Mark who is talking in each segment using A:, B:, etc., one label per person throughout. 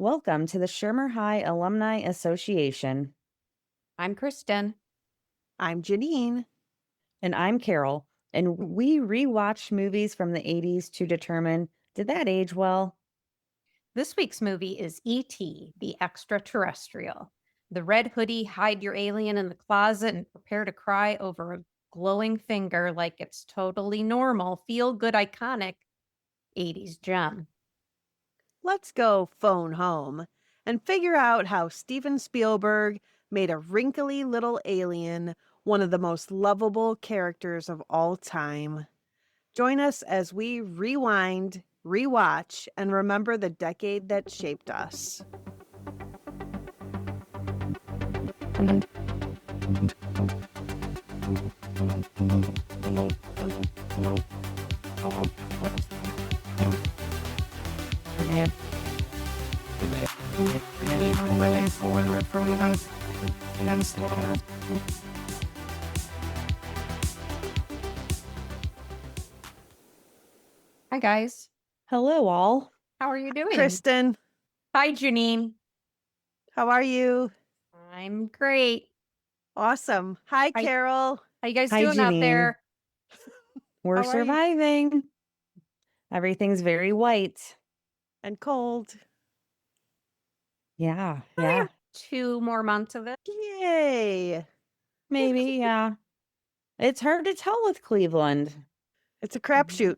A: Welcome to the Schirmer High Alumni Association.
B: I'm Kristin.
C: I'm Jeannine.
A: And I'm Carole. And we rewatch movies from the 80s to determine, did that age well?
B: This week's movie is E.T., the Extra-Terrestrial. The red hoodie, hide your alien in the closet and prepare to cry over a glowing finger like it's totally normal, feel good, iconic 80s gem.
C: Let's go phone home and figure out how Steven Spielberg made a wrinkly little alien one of the most lovable characters of all time. Join us as we rewind, rewatch, and remember the decade that shaped us.
B: Hi, guys.
A: Hello, all.
B: How are you doing?
C: Kristin,
B: Hi, Jeannine.
C: how are you?
B: I'm great.
C: Awesome. Hi,
B: Hi.
C: Carole.
B: How you guys
A: Hi,
B: doing out
A: Jeannine.
B: there?
A: We're
C: How are you?
A: surviving. Everything's very white.
C: And cold.
A: Yeah,
B: I
A: yeah.
B: have 2 more months of it.
C: Yay.
A: Maybe, yeah. It's hard to tell with Cleveland.
C: It's a crapshoot.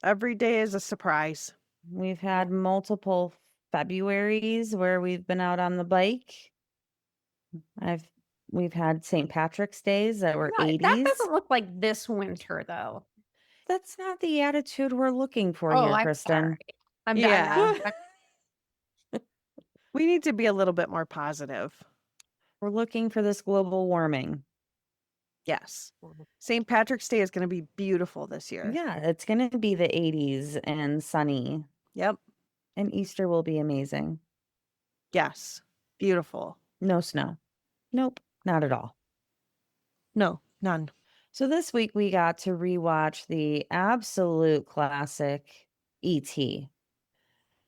C: Every day is a surprise.
A: We've had multiple Februaries where we've been out on the bike. We've had St. Patrick's Days that were
B: No,
A: 80s.
B: that doesn't look like this winter, though.
A: That's not the attitude we're looking for
B: Oh,
A: here,
B: I'm
A: Kristin.
B: sorry. I'm
C: Yeah.
B: done.
C: We need to be a little bit more positive.
A: We're looking for this global warming.
C: Yes. St. Patrick's Day is going to be beautiful this year.
A: Yeah, it's going to be the 80s and sunny.
C: Yep.
A: And Easter will be amazing.
C: Yes. Beautiful.
A: No snow. Nope, not at all.
C: No, none.
A: So this week we got to rewatch the absolute classic E.T.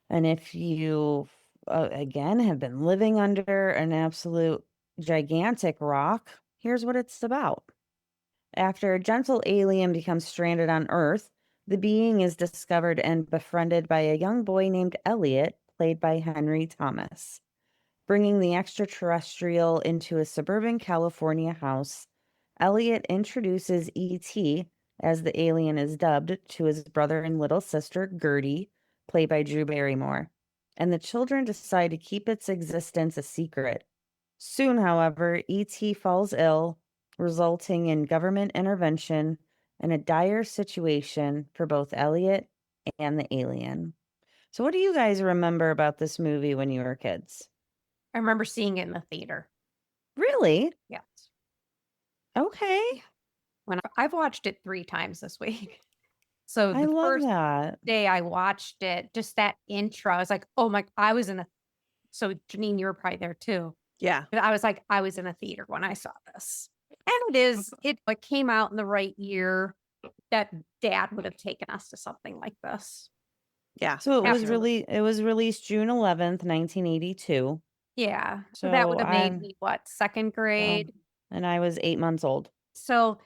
A: And if you, again, have been living under an absolute gigantic rock, here's what it's about. After a gentle alien becomes stranded on Earth, the being is discovered and befriended by a young boy named Elliot, played by Henry Thomas. Bringing the extraterrestrial into a suburban California house, Elliot introduces E.T., as the alien is dubbed, to his brother and little sister, Gertie, played by Drew Barrymore, and the children decide to keep its existence a secret. Soon, however, E.T. falls ill, resulting in government intervention and a dire situation for both Elliot and the alien. So what do you guys remember about this movie when you were kids?
B: I remember seeing it in the theater.
A: Really?
B: Yes.
A: Okay.
B: I've watched it 3 times this week. So
A: I
B: the
A: love
B: first
A: that.
B: day I watched it, just that intro, I was like, oh my, so Jeannine, you were probably there too.
C: Yeah.
B: But I was like, I was in a theater when I saw this. And it came out in the right year that Dad would have taken us to something like this.
C: Yeah.
A: So it was
B: Absolutely.
A: released June 11th, 1982.
B: Yeah. So that would have made me what, 2nd grade?
A: And I was 8 months old.
B: So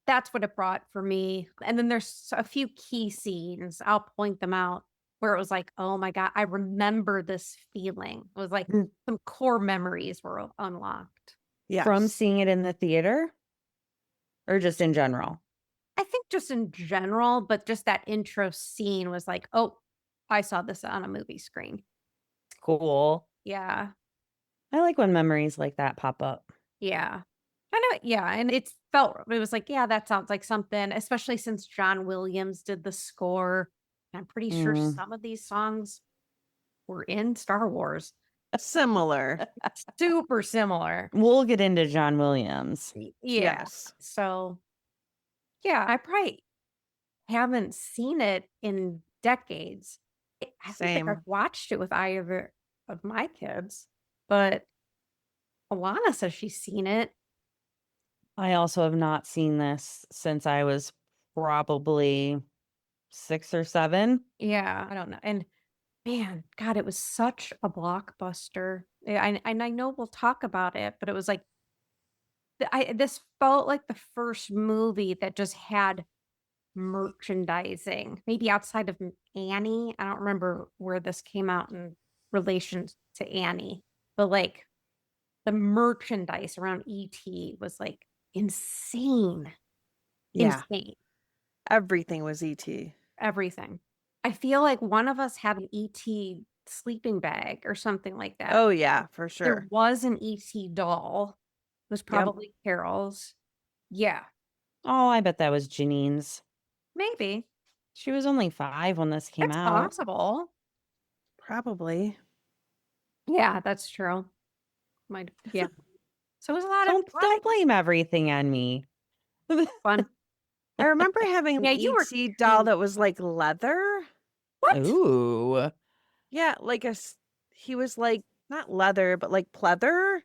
B: that's what it brought for me. And then there's a few key scenes. I'll point them out where it was like, oh my God, I remember this feeling. It was like some core memories were unlocked.
C: Yes.
A: From seeing it in the theater or just in general?
B: I think just in general, but just that intro scene was like, oh, I saw this on a movie screen.
A: Cool.
B: Yeah.
A: I like when memories like that pop up.
B: Yeah. I know. Yeah. And it was like, yeah, that sounds like something, especially since John Williams did the score. I'm pretty sure some of these songs were in Star Wars.
C: Similar.
B: Super similar.
A: We'll get into John Williams.
B: Yeah.
C: Yes.
B: So, yeah, I probably haven't seen it in decades. I don't think
C: Same.
B: I've watched it with either of my kids, but Alana says she's seen it.
A: I also have not seen this since I was probably 6 or 7.
B: Yeah, I don't know. And Man, God, it was such a blockbuster. And I know we'll talk about it, but it was like this felt like the first movie that just had merchandising. Maybe outside of Annie. I don't remember where this came out in relation to Annie, but like the merchandise around ET was like insane.
C: Yeah,
B: Insane.
C: everything was ET.
B: Everything. I feel like one of us had an ET sleeping bag or something like that.
C: Oh, yeah, for
B: There
C: sure.
B: was an ET doll. It was
C: Yep.
B: probably Carole's. Yeah,
A: Oh, I bet that was Jeannine's.
B: maybe.
A: She was only 5 when this came
B: It's
A: out.
B: possible.
C: Probably.
B: Yeah, that's true. Might yeah. So it was a lot of
A: Don't blame everything on me.
B: fun.
C: I remember having an
B: Yeah, you were
C: ET doll that was like leather.
B: what?
A: Ooh,
C: Yeah, he was like not leather, but like pleather.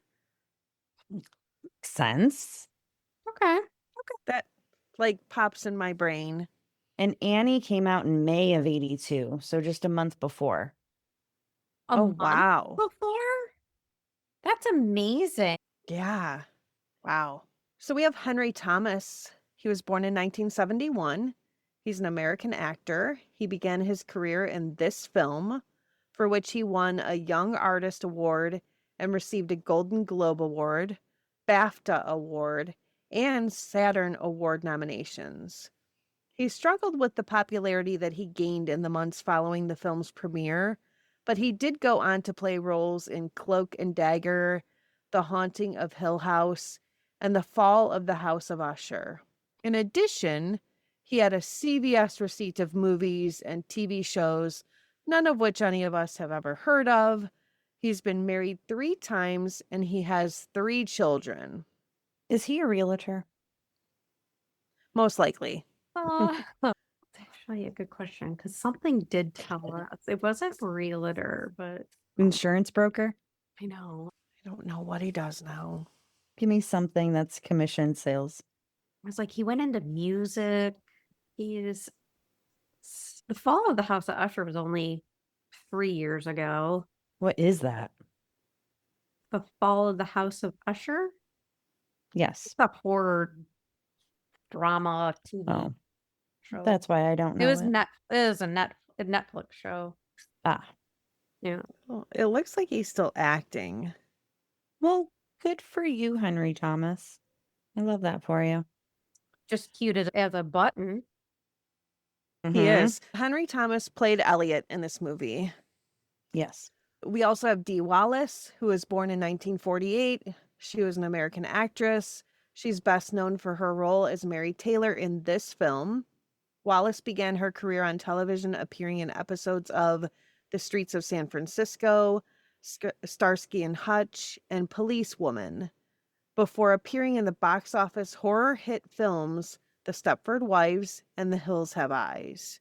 A: sense.
B: Okay.
C: That like pops in my brain.
A: And Annie came out in May of 82, so just a month before.
B: A
C: Oh,
B: month
C: wow.
B: before? That's amazing.
C: Yeah. Wow. So we have Henry Thomas. He was born in 1971. He's an American actor. He began his career in this film, for which he won a Young Artist Award and received a Golden Globe Award, BAFTA Award, and Saturn Award nominations. He struggled with the popularity that he gained in the months following the film's premiere, but he did go on to play roles in Cloak and Dagger, The Haunting of Hill House, and The Fall of the House of Usher. In addition, he had a CBS receipt of movies and TV shows, none of which any of us have ever heard of. He's been married 3 times and he has 3 children,
A: Is he a realtor?
C: most likely.
B: That's actually a good question because something did tell us. It wasn't realtor, but
A: Insurance broker?
B: I know.
C: I don't know what he does now.
A: Give me something that's commission sales.
B: It was like he went into music. He's the fall of the House of Usher was only 3 years ago.
A: What is that?
B: The fall of the House of Usher?
A: Yes.
B: It's a horror drama TV
A: Oh,
B: show.
A: that's why I don't
B: It
A: know
B: was
A: it.
B: it was a Netflix show.
A: Ah,
B: Yeah.
C: Well, it looks like he's still acting.
A: well, good for you, Henry Thomas. I love that for you.
B: Just cute as a button.
C: He
A: Mhm.
C: is. Henry Thomas played Elliot in this movie.
A: Yes.
C: We also have Dee Wallace, who was born in 1948. She was an American actress. She's best known for her role as Mary Taylor in this film. Wallace began her career on television appearing in episodes of The Streets of San Francisco, Starsky and Hutch, and Policewoman, before appearing in the box office horror hit films The Stepford Wives and The Hills Have Eyes.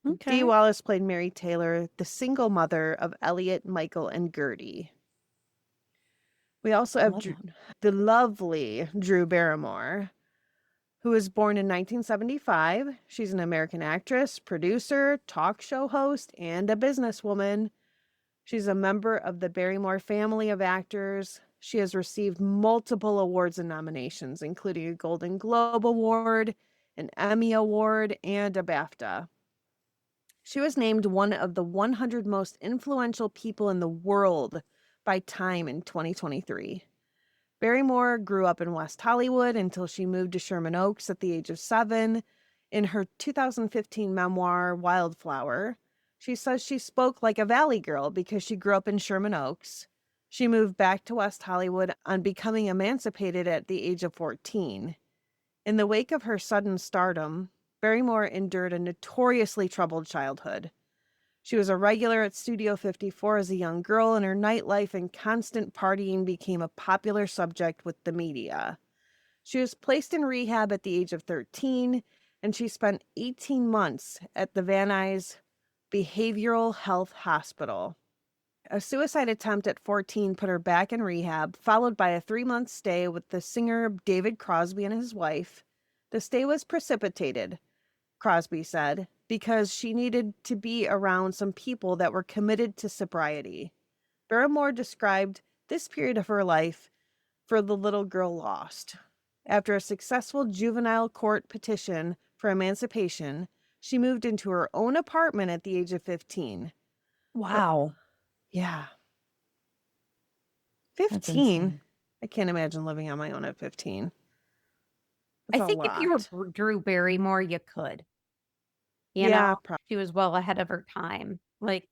A: Okay.
C: Dee Wallace played Mary Taylor, the single mother of Elliot, Michael, and Gertie. We also have
A: Love that.
C: the lovely Drew Barrymore, who was born in 1975. She's an American actress, producer, talk show host, and a businesswoman. She's a member of the Barrymore family of actors. She has received multiple awards and nominations, including a Golden Globe Award, an Emmy Award, and a BAFTA. She was named one of the 100 most influential people in the world by Time in 2023. Barrymore grew up in West Hollywood until she moved to Sherman Oaks at the age of 7. In her 2015 memoir, Wildflower, she says she spoke like a Valley girl because she grew up in Sherman Oaks. She moved back to West Hollywood on becoming emancipated at the age of 14. In the wake of her sudden stardom, Barrymore endured a notoriously troubled childhood. She was a regular at Studio 54 as a young girl, and her nightlife and constant partying became a popular subject with the media. She was placed in rehab at the age of 13, and she spent 18 months at the Van Nuys Behavioral Health Hospital. A suicide attempt at 14 put her back in rehab, followed by a 3-month stay with the singer David Crosby and his wife. The stay was precipitated, Crosby said. because she needed to be around some people that were committed to sobriety. Barrymore described this period of her life for the little girl lost. After a successful juvenile court petition for emancipation, she moved into her own apartment at the age of 15.
A: Wow.
C: Yeah.
A: That's
C: 15?
A: insane.
C: I can't imagine living on my own at 15.
B: I
C: That's a
B: think if you
C: lot.
B: were Drew Barrymore, you could. You
C: Yeah,
B: know, she was well ahead of her time. Like,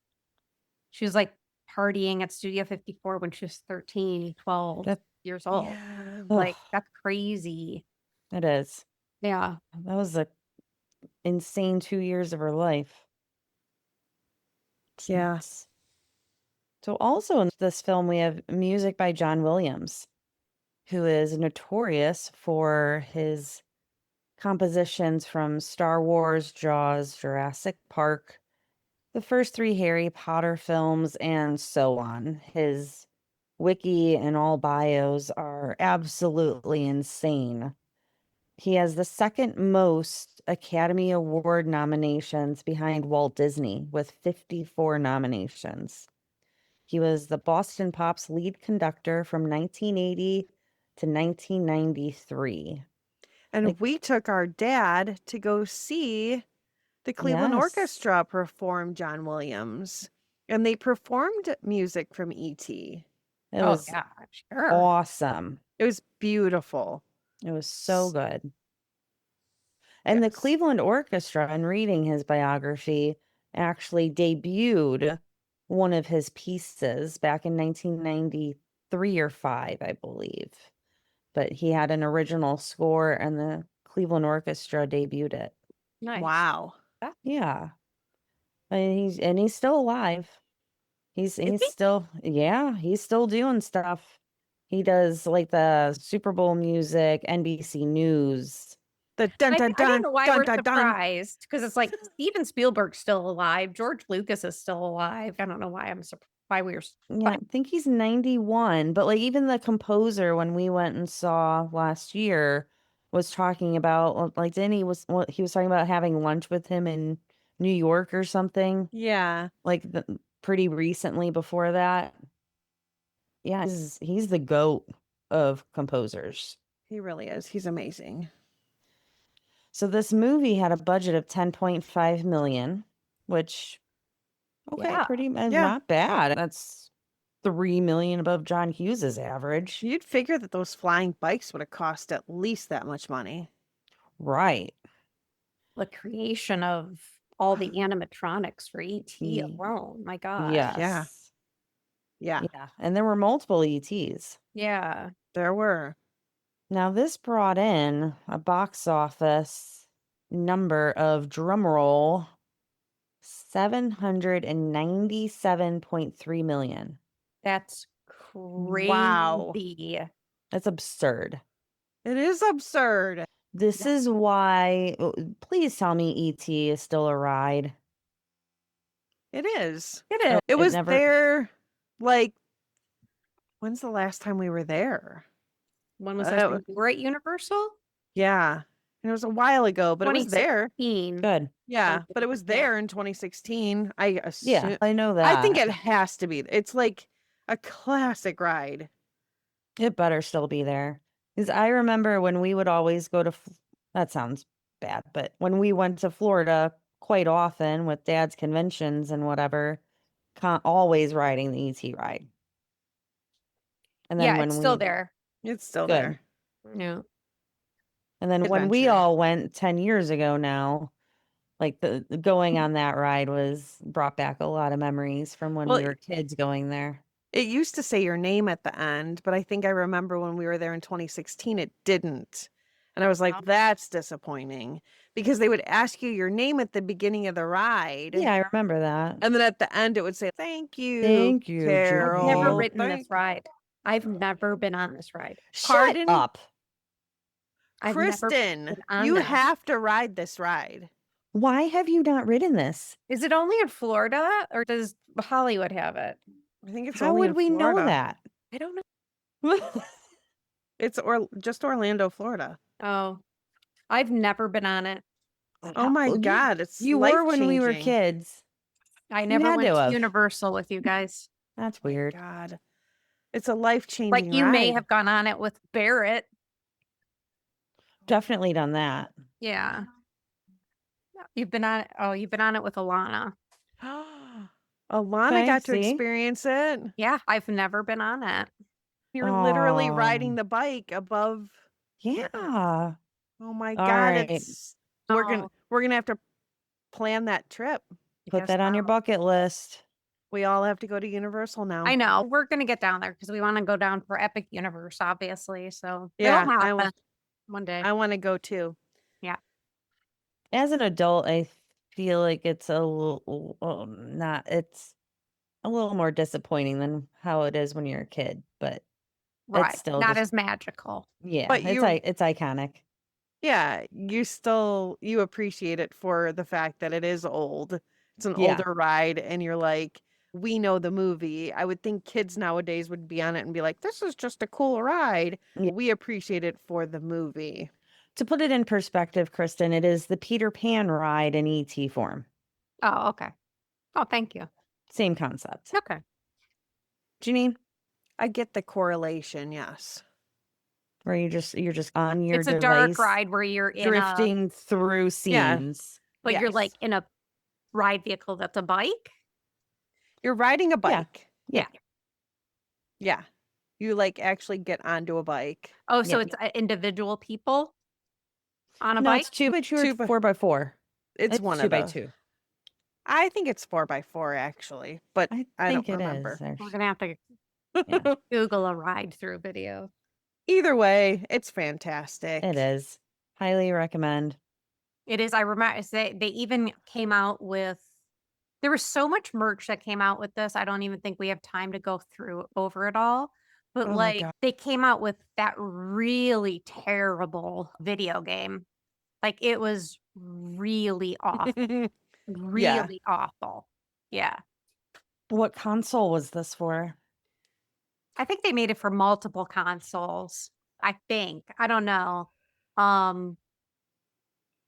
B: she was like partying at Studio 54 when she was 13, 12
A: That-
B: years old.
C: yeah.
B: Like,
A: Ugh,
B: that's crazy.
A: it is.
B: Yeah.
A: That was a insane 2 years of her life. It's
C: Yeah.
A: nuts. So also in this film, we have music by John Williams, who is notorious for his compositions from Star Wars, Jaws, Jurassic Park, the first 3 Harry Potter films, and so on. His wiki and all bios are absolutely insane. He has the second most Academy Award nominations behind Walt Disney with 54 nominations. He was the Boston Pop's lead conductor from 1980 to 1993.
C: And
A: Like,
C: we took our dad to go see the Cleveland
A: yes,
C: Orchestra perform John Williams. And they performed music from E.T.
A: it
B: Oh,
A: was
B: yeah, sure.
A: awesome.
C: It was beautiful.
A: It was so good. And the
C: Yes.
A: Cleveland Orchestra, in reading his biography, actually debuted one of his pieces back in 1993 or 5, I believe. But he had an original score and the Cleveland Orchestra debuted it.
B: Nice.
C: Wow.
A: Yeah. And he's still alive. He's
B: he?
A: still, yeah, he's still doing stuff. He does like the Super Bowl music, NBC News.
C: The dun dun
B: I don't
C: dun
B: know why
C: dun
B: we're
C: dun dun.
B: surprised because it's like Steven Spielberg's still alive. George Lucas is still alive. I don't know why I'm surprised. Why we were.
A: Yeah, I think he's 91, but like even the composer when we went and saw last year was talking about like then he was talking about having lunch with him in New York or something
C: Yeah,
A: like pretty recently before that. Yeah, he's the goat of composers.
C: he really is. He's amazing.
A: So this movie had a budget of 10.5 million, which okay,
B: Yeah.
A: pretty
C: Yeah.
A: not bad. That's 3 million above John Hughes's average.
C: You'd figure that those flying bikes would have cost at least that much money.
A: Right.
B: The creation of all the animatronics for ET
A: Ye-
B: alone. My God.
A: Yes.
C: Yeah,
A: Yeah. And there were multiple ETs.
B: Yeah.
C: there were.
A: Now, this brought in a box office number of drumroll 797.3 million.
B: That's crazy.
C: Wow.
A: That's absurd.
C: It is absurd.
A: This is why, please tell me E.T. is still a ride.
C: It is.
B: It is.
C: It was
A: never-
C: there, like, when's the last time we were there?
B: When was
C: Uh,
B: that? When we were at Universal?
C: Yeah. And it was a while ago, but it was there.
B: 2016.
A: Good.
C: Yeah,
B: Something
C: but it was
B: like that.
C: there in 2016. I assume.
A: Yeah, I know that.
C: I think it has to be. It's like a classic ride.
A: It better still be there. Because I remember when we would always go to, that sounds bad, but when we went to Florida quite often with Dad's conventions and whatever, always riding the ET ride. And then
B: Yeah,
A: when
B: it's still
A: we,
B: there.
C: It's still
A: Good.
C: there.
B: Yeah.
A: and then when we
C: Adventure.
A: all went 10 years ago now, like the going on that ride brought back a lot of memories from when
C: Well,
A: we were kids going there.
C: It used to say your name at the end, but I think I remember when we were there in 2016, it didn't. And I was like,
B: Oh.
C: that's disappointing because they would ask you your name at the beginning of the ride.
A: Yeah, I remember that.
C: And then at the end, it would say, thank you.
A: Thank you,
C: Carole.
B: I've never
A: Carole.
B: ridden this ride. I've never been on this ride.
A: Shut
C: Pardon?
A: up.
B: I've never
C: Kristin,
B: been on
C: you
B: this.
C: have to ride this ride.
A: Why have you not ridden this?
B: Is it only in Florida or does Hollywood have it?
C: I think it's
A: How
C: only
A: would
C: in
A: we know
C: Florida.
A: that?
B: I don't know.
C: It's just Orlando, Florida.
B: Oh, I've never been on it.
C: Oh my
A: You-
C: God, it's
A: You were when we were
C: life-changing.
A: kids.
B: I
A: You
B: never
A: had
B: went
A: to
B: to
A: have.
B: Universal with you guys.
A: That's
C: My
A: weird.
C: God. It's a life-changing
B: Like you may
C: ride.
B: have gone on it with Barrett.
A: Definitely done that.
B: Yeah. You've been on it. Oh, you've been on it with Alana.
C: Alana
A: Okay,
C: got to
A: see?
C: experience it.
B: Yeah, I've never been on it.
C: You're literally
A: Oh,
C: riding the bike above.
A: yeah.
C: Oh my
A: All
C: God,
A: right.
C: it's we're
B: Oh,
C: gonna have to plan that trip.
B: I
A: Put
B: guess
A: that on your
B: so.
A: bucket list.
C: We all have to go to Universal now.
B: I know. We're gonna get down there because we want to go down for Epic Universe, obviously. So
C: Yeah,
B: it'll happen one day.
C: I want to go too.
B: Yeah.
A: As an adult, I feel like it's a little it's a little more disappointing than how it is when you're a kid, but
B: Right.
A: it's still
B: Not
A: just
B: as magical.
A: yeah,
C: But you
A: it's iconic.
C: Yeah, you appreciate it for the fact that it is old. It's an
A: Yeah.
C: older ride and you're like, we know the movie. I would think kids nowadays would be on it and be like, this is just a cool ride.
A: Yeah.
C: We appreciate it for the movie.
A: To put it in perspective, Kristen, it is the Peter Pan ride in ET form.
B: Oh, okay. Oh, thank you.
A: Same concept.
B: Okay.
A: Jeannine,
C: I get the correlation, yes.
A: where you're just on your
B: It's a
A: device
B: dark ride where you're in a,
A: drifting through
C: Yeah.
A: scenes.
B: but you're like
C: Yes.
B: in a ride vehicle that's a bike.
C: You're riding a
A: Yeah.
C: bike.
A: Yeah.
C: Yeah. You like actually get onto a bike.
B: Oh, so
A: Yeah.
B: it's individual people on a
A: No,
B: bike?
A: it's 2x2 or
C: Two by-
A: 4x4.
C: It's one of
A: by
C: those.
A: 2.
C: I think it's 4x4 actually, but
A: I
C: I don't
A: think it
C: remember.
A: is. There's-
B: We're gonna have to
A: Yeah.
B: Google a ride through video.
C: Either way, it's fantastic.
A: It is. Highly recommend.
B: It is. I remember they even came out with. There was so much merch that came out with this. I don't even think we have time to go through over it all. But
C: Oh my
B: like
C: God.
B: they came out with that really terrible video game. Like it was really awful. Really awful. Yeah.
A: What console was this for?
B: I think they made it for multiple consoles. I think. I don't know. Um,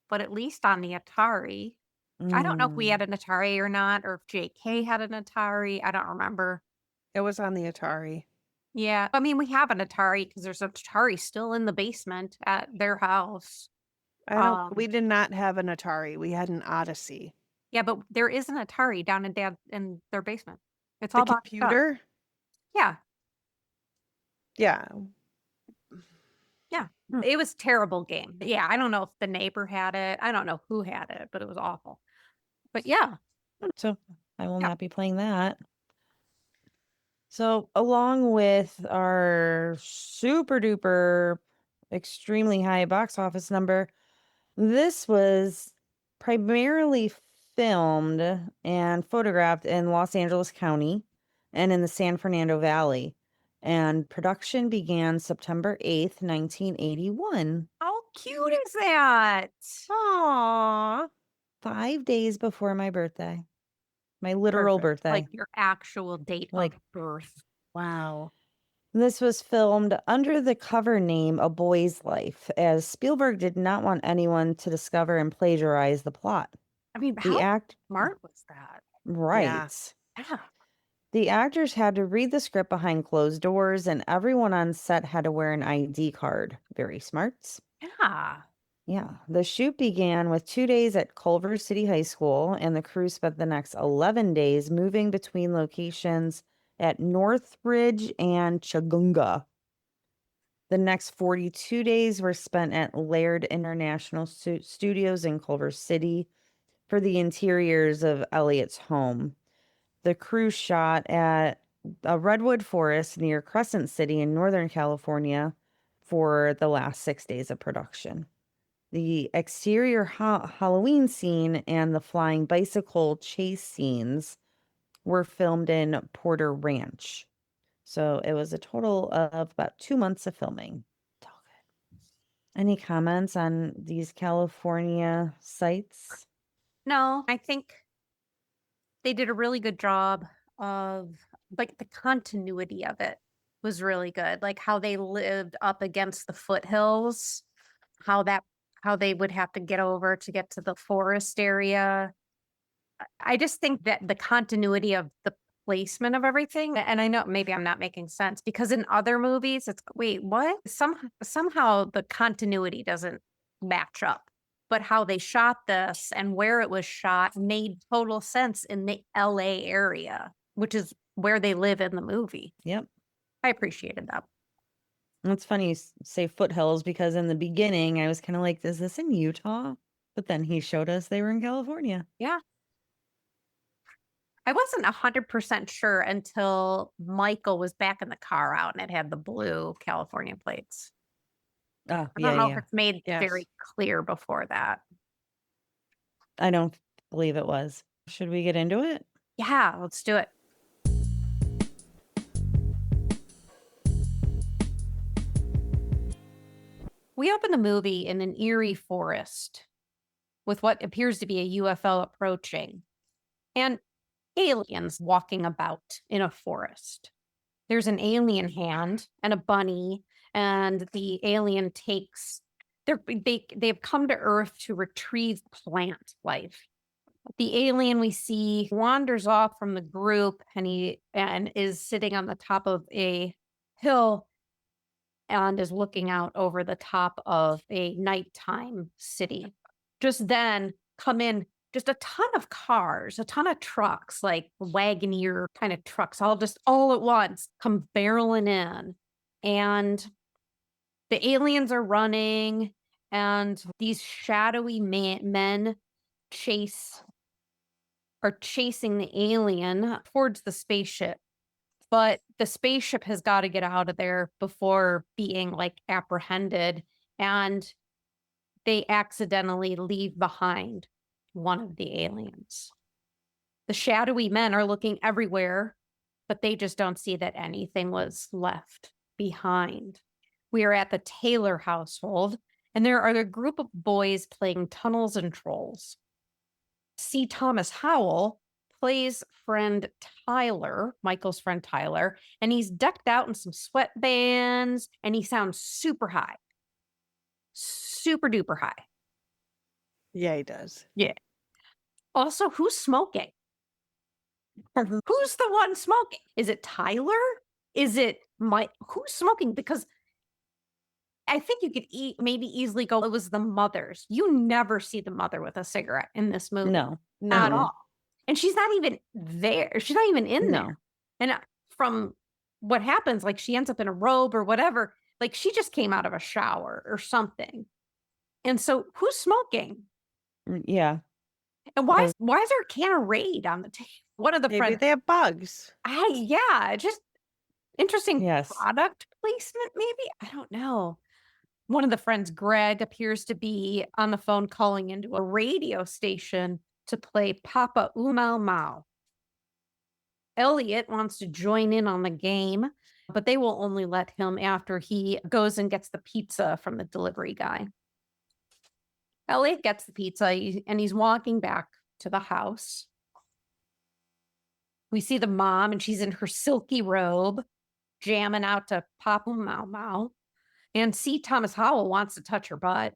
B: but at least on the Atari. I don't know if we had an Atari or not, or if JK had an Atari. I don't remember.
C: It was on the Atari.
B: Yeah. I mean, we have an Atari because there's an Atari still in the basement at their house.
C: We did not have an Atari. We had an Odyssey.
B: Yeah, but there is an Atari down in their basement. It's
C: The
B: all boxed up.
C: computer?
B: Yeah.
C: Yeah.
B: Yeah.
A: Hmm.
B: It was a terrible game. Yeah. I don't know if the neighbor had it. I don't know who had it, but it was awful. But yeah.
A: So I will
B: Yeah.
A: not be playing that. So along with our super duper extremely high box office number, this was primarily filmed and photographed in Los Angeles County and in the San Fernando Valley. And production began September 8th, 1981.
B: How cute is that?
C: Aww.
A: 5 days before my birthday. My literal
C: Perfect.
A: birthday.
B: Like your actual date
A: Like-
B: of birth.
C: Wow.
A: This was filmed under the cover name A Boy's Life, as Spielberg did not want anyone to discover and plagiarize the plot.
B: I mean,
A: The
B: how
A: act
B: smart was that?
A: right.
B: Yeah.
A: The actors had to read the script behind closed doors, and everyone on set had to wear an ID card. Very smarts.
B: Yeah.
A: Yeah. The shoot began with 2 days at Culver City High School, and the crew spent the next 11 days moving between locations at Northridge and Chagunga. The next 42 days were spent at Laird International Studios in Culver City for the interiors of Elliot's home. The crew shot at a redwood forest near Crescent City in Northern California for the last 6 days of production. The exterior Halloween scene and the flying bicycle chase scenes were filmed in Porter Ranch. So it was a total of about 2 months of filming. It's all good. Any comments on these California sites?
B: No, I think they did a really good job of like the continuity of it was really good. Like how they lived up against the foothills, how that how they would have to get over to get to the forest area. I just think that the continuity of the placement of everything, and I know maybe I'm not making sense because in other movies, it's wait, what? Somehow the continuity doesn't match up. But how they shot this and where it was shot made total sense in the LA area, which is where they live in the movie.
A: Yep.
B: I appreciated that.
A: It's funny you say foothills because in the beginning I was kind of like, is this in Utah? But then he showed us they were in California.
B: Yeah. I wasn't 100% sure until Michael was back in the car out and it had the blue California plates.
A: Oh,
B: I don't
A: yeah,
B: know
A: yeah.
B: if it's made
C: Yes.
B: very clear before that.
A: I don't believe it was. Should we get into it?
B: Yeah, let's do it. We open the movie in an eerie forest with what appears to be a UFO approaching and aliens walking about in a forest. There's an alien hand and a bunny, and the alien takes they've come to Earth to retrieve plant life. The alien we see wanders off from the group and is sitting on the top of a hill and is looking out over the top of a nighttime city. Just then come in just a ton of cars, a ton of trucks, like Wagoneer kind of trucks, all at once come barreling in. And the aliens are running, and these shadowy men are chasing the alien towards the spaceship. But the spaceship has got to get out of there before being like apprehended. And they accidentally leave behind one of the aliens. The shadowy men are looking everywhere, but they just don't see that anything was left behind. We are at the Taylor household, and there are a group of boys playing Tunnels and Trolls. C. Thomas Howell plays friend Tyler, Michael's friend Tyler, and he's decked out in some sweatbands, and he sounds super high. Super duper high.
C: Yeah, he does.
B: Yeah. Also, who's smoking? Who's the one smoking? Is it Tyler? Is it Mike? Who's smoking? Because I think you could maybe easily go, it was the mothers. You never see the mother with a cigarette in this movie.
A: No.
B: At
C: No.
B: all. And she's not even there. She's not even in
A: No.
B: there. And from what happens, like she ends up in a robe or whatever, like she just came out of a shower or something. And so who's smoking?
A: Yeah.
B: And why is there a can of Raid on the table? One of the
C: Maybe
B: friends.
C: they have bugs.
B: Just interesting
A: Yes.
B: product placement, maybe? I don't know. One of the friends, Greg, appears to be on the phone calling into a radio station to play Papa Umau Mau. Elliot wants to join in on the game, but they will only let him after he goes and gets the pizza from the delivery guy. Elliot gets the pizza and he's walking back to the house. We see the mom and she's in her silky robe, jamming out to Papa Mau Mau. And C. Thomas Howell wants to touch her butt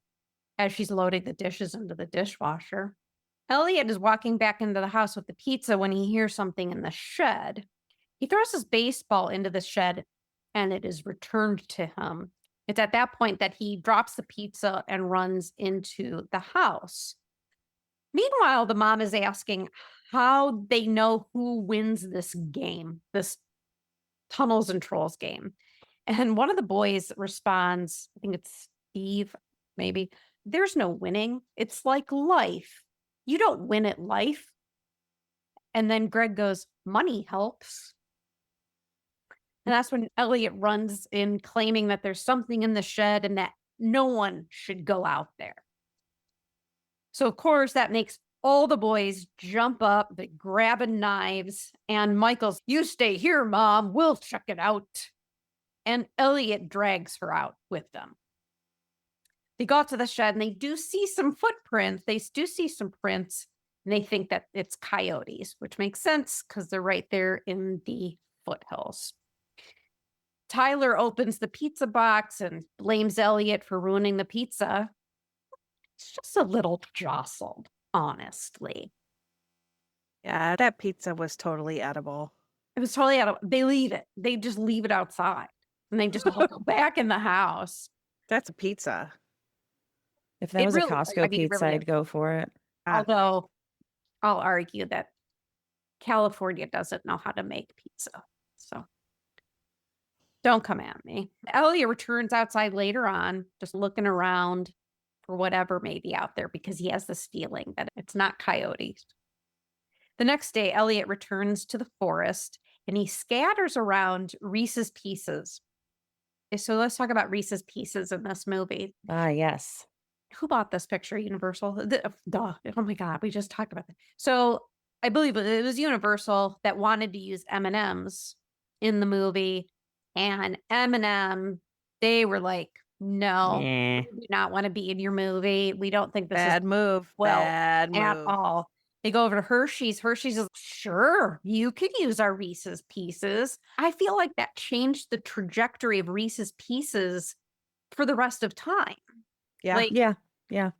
B: as she's loading the dishes into the dishwasher. Elliot is walking back into the house with the pizza when he hears something in the shed. He throws his baseball into the shed and it is returned to him. It's at that point that he drops the pizza and runs into the house. Meanwhile, the mom is asking how they know who wins this game, this Tunnels and Trolls game. And one of the boys responds, I think it's Steve, maybe, there's no winning. It's like life. You don't win at life. And then Greg goes, money helps. And that's when Elliot runs in claiming that there's something in the shed and that no one should go out there. So, of course, that makes all the boys jump up, they grabbing knives, and Michael's, you stay here, Mom, we'll check it out. And Elliot drags her out with them. They go out to the shed and they do see some footprints. They do see some prints and they think that it's coyotes, which makes sense because they're right there in the foothills. Tyler opens the pizza box and blames Elliot for ruining the pizza. It's just a little jostled, honestly.
C: Yeah, that pizza was totally edible.
B: It was totally out of, they leave it. They just leave it outside and they just all go back in the house.
C: That's a pizza.
A: If that
B: It
A: was a
B: really,
A: Costco
B: I mean, it
A: pizza,
B: really is.
A: I'd go for it.
B: Although I'll argue that California doesn't know how to make pizza. So don't come at me. Elliot returns outside later on, just looking around for whatever may be out there because he has this feeling that it's not coyotes. The next day, Elliot returns to the forest and he scatters around Reese's Pieces. So let's talk about Reese's Pieces in this movie.
A: Ah, yes.
B: Who bought this picture? Universal? Duh. Oh my God, we just talked about that. So I believe it was Universal that wanted to use M&Ms in the movie, and M&M, they were like, no,
A: Yeah.
B: we do not want to be in your movie. We don't think this
C: Bad
B: is
C: move.
B: well
C: Bad
B: at
C: move.
B: all. They go over to Hershey's. Hershey's is, sure, you could use our Reese's Pieces. I feel like that changed the trajectory of Reese's Pieces for the rest of time.
C: Yeah.
B: Like,
A: Yeah. Yeah.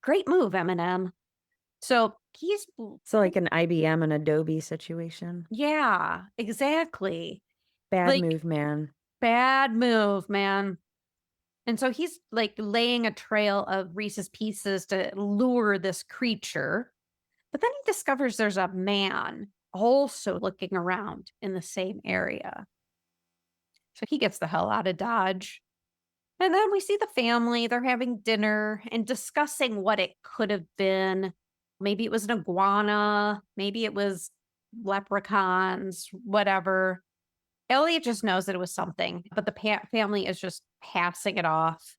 B: great move, M&M. So he's,
A: So like an IBM and Adobe situation.
B: yeah, exactly.
A: Bad
B: Like,
A: move, man.
B: bad move, man. And so he's like laying a trail of Reese's Pieces to lure this creature. But then he discovers there's a man also looking around in the same area. So he gets the hell out of Dodge. And then we see the family. They're having dinner and discussing what it could have been. Maybe it was an iguana. Maybe it was leprechauns, whatever. Elliot just knows that it was something, but the family is just passing it off.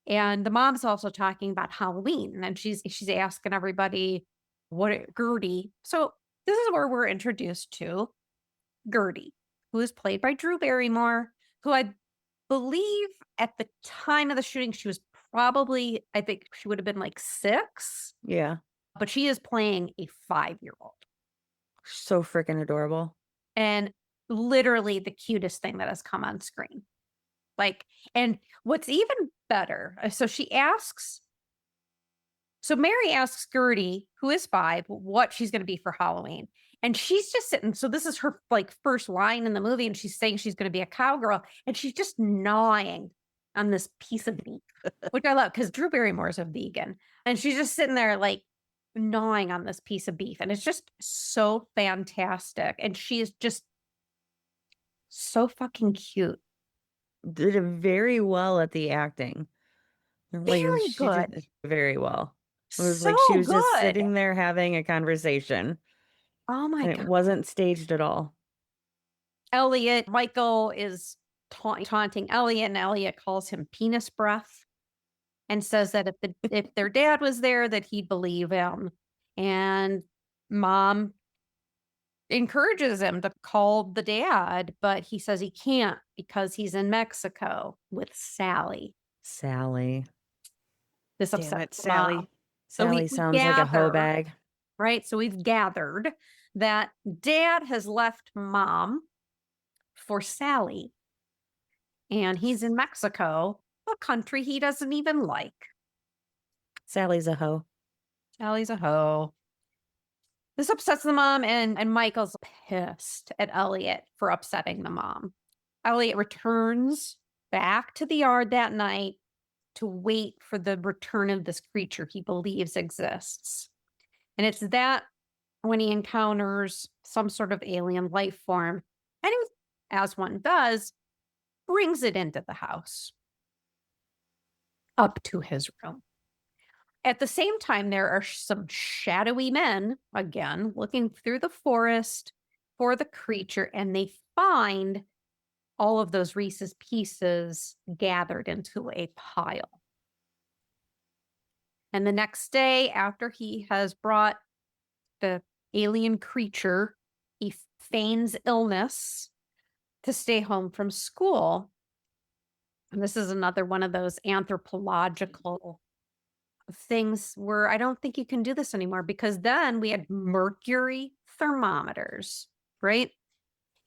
B: And the mom's also talking about Halloween, and she's asking everybody Gertie. So this is where we're introduced to Gertie, who is played by Drew Barrymore, who I believe at the time of the shooting, she was probably, I think she would have been like 6,
A: Yeah.
B: but she is playing a 5-year-old.
A: So freaking adorable.
B: And literally the cutest thing that has come on screen. Like, and what's even better, so Mary asks Gertie, who is 5, what she's going to be for Halloween. And she's just sitting. So this is her like first line in the movie. And she's saying she's going to be a cowgirl. And she's just gnawing on this piece of beef, which I love because Drew Barrymore is a vegan. And she's just sitting there like gnawing on this piece of beef. And it's just so fantastic. And she is just so fucking cute.
A: Did it very well at the acting. Like
B: Very
A: she
B: good.
A: did very well. It was
B: So
A: like she was just
B: good.
A: sitting there having a conversation.
B: Oh my
A: And it
B: God.
A: wasn't staged at all.
B: Michael is taunting Elliot, and Elliot calls him penis breath and says that if their dad was there, that he'd believe him. And mom encourages him to call the dad, but he says he can't because he's in Mexico with Sally.
A: Sally.
B: This
C: Damn
B: upsets
C: it, Sally.
B: mom. So
A: Sally sounds like a hoe bag.
B: Right? So we've gathered that dad has left mom for Sally. And he's in Mexico, a country he doesn't even like.
A: Sally's a hoe.
B: Sally's a hoe. This upsets the mom, and Michael's pissed at Elliot for upsetting the mom. Elliot returns back to the yard that night to wait for the return of this creature he believes exists. And it's that when he encounters some sort of alien life form, and he, as one does, brings it into the house, up to his room. At the same time, there are some shadowy men, again, looking through the forest for the creature, and they find all of those Reese's Pieces gathered into a pile. And the next day, after he has brought the alien creature, he feigns illness to stay home from school. And this is another one of those anthropological things where I don't think you can do this anymore, because then we had mercury thermometers, right?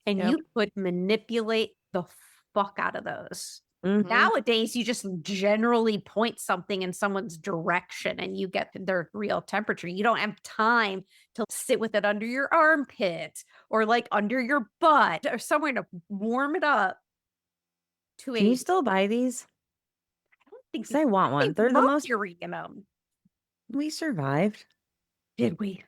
B: And
C: Yep.
B: you could manipulate the fuck out of those.
A: Mhm.
B: Nowadays, you just generally point something in someone's direction and you get their real temperature. You don't have time to sit with it under your armpit or like under your butt or somewhere to warm it up to
A: Can you
B: a
A: still buy these?
B: I don't think
A: 'Cause I want one. They're the most
B: mercury in them.
A: we survived.
B: Did we?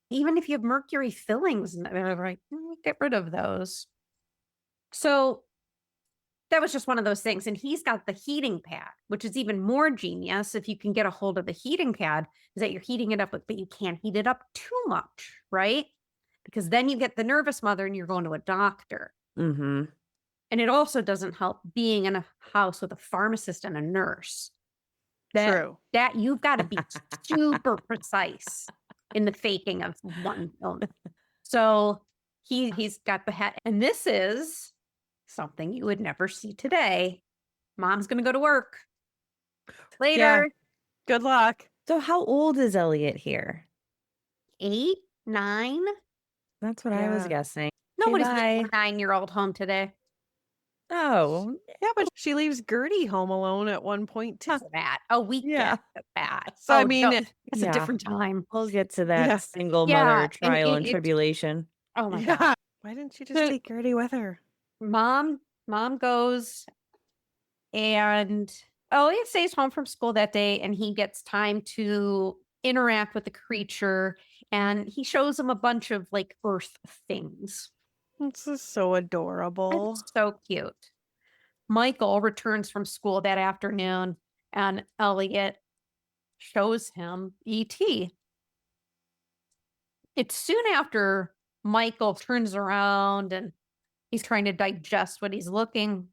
B: Even if you have mercury fillings, they're like, get rid of those. So that was just one of those things. And he's got the heating pad, which is even more genius if you can get a hold of the heating pad, is that you're heating it up, but you can't heat it up too much, right? Because then you get the nervous mother and you're going to a doctor.
A: Mhm.
B: And it also doesn't help being in a house with a pharmacist and a nurse.
C: True.
B: That you've got to be super precise in the faking of one illness. So he's got the hat. And this is something you would never see today. Mom's going to go to work later.
C: Yeah. Good luck.
A: So how old is Elliot here?
B: 8, 9.
A: That's what I was
C: Yeah.
A: guessing.
B: Nobody's
A: bye.
B: leaving a 9-year-old home today.
A: Oh,
C: Yeah, but she leaves Gertie home alone at one point too.
B: That's bad. Oh, we
A: Yeah.
B: get that.
C: So, I
B: Oh,
C: mean,
B: no, it's a
A: yeah.
B: different time.
A: We'll get to that
C: Yeah.
A: single
B: Yeah,
A: mother
B: and
A: trial and
B: it-
A: tribulation.
B: Oh my
C: Yeah.
B: God.
C: Why didn't she just
B: So-
C: take Gertie with her?
B: Mom goes and Elliot stays home from school that day and he gets time to interact with the creature and he shows him a bunch of like earth things.
C: This is so adorable.
B: It's so cute. Michael returns from school that afternoon and Elliot shows him E.T. It's soon after Michael turns around and he's trying to digest what he's looking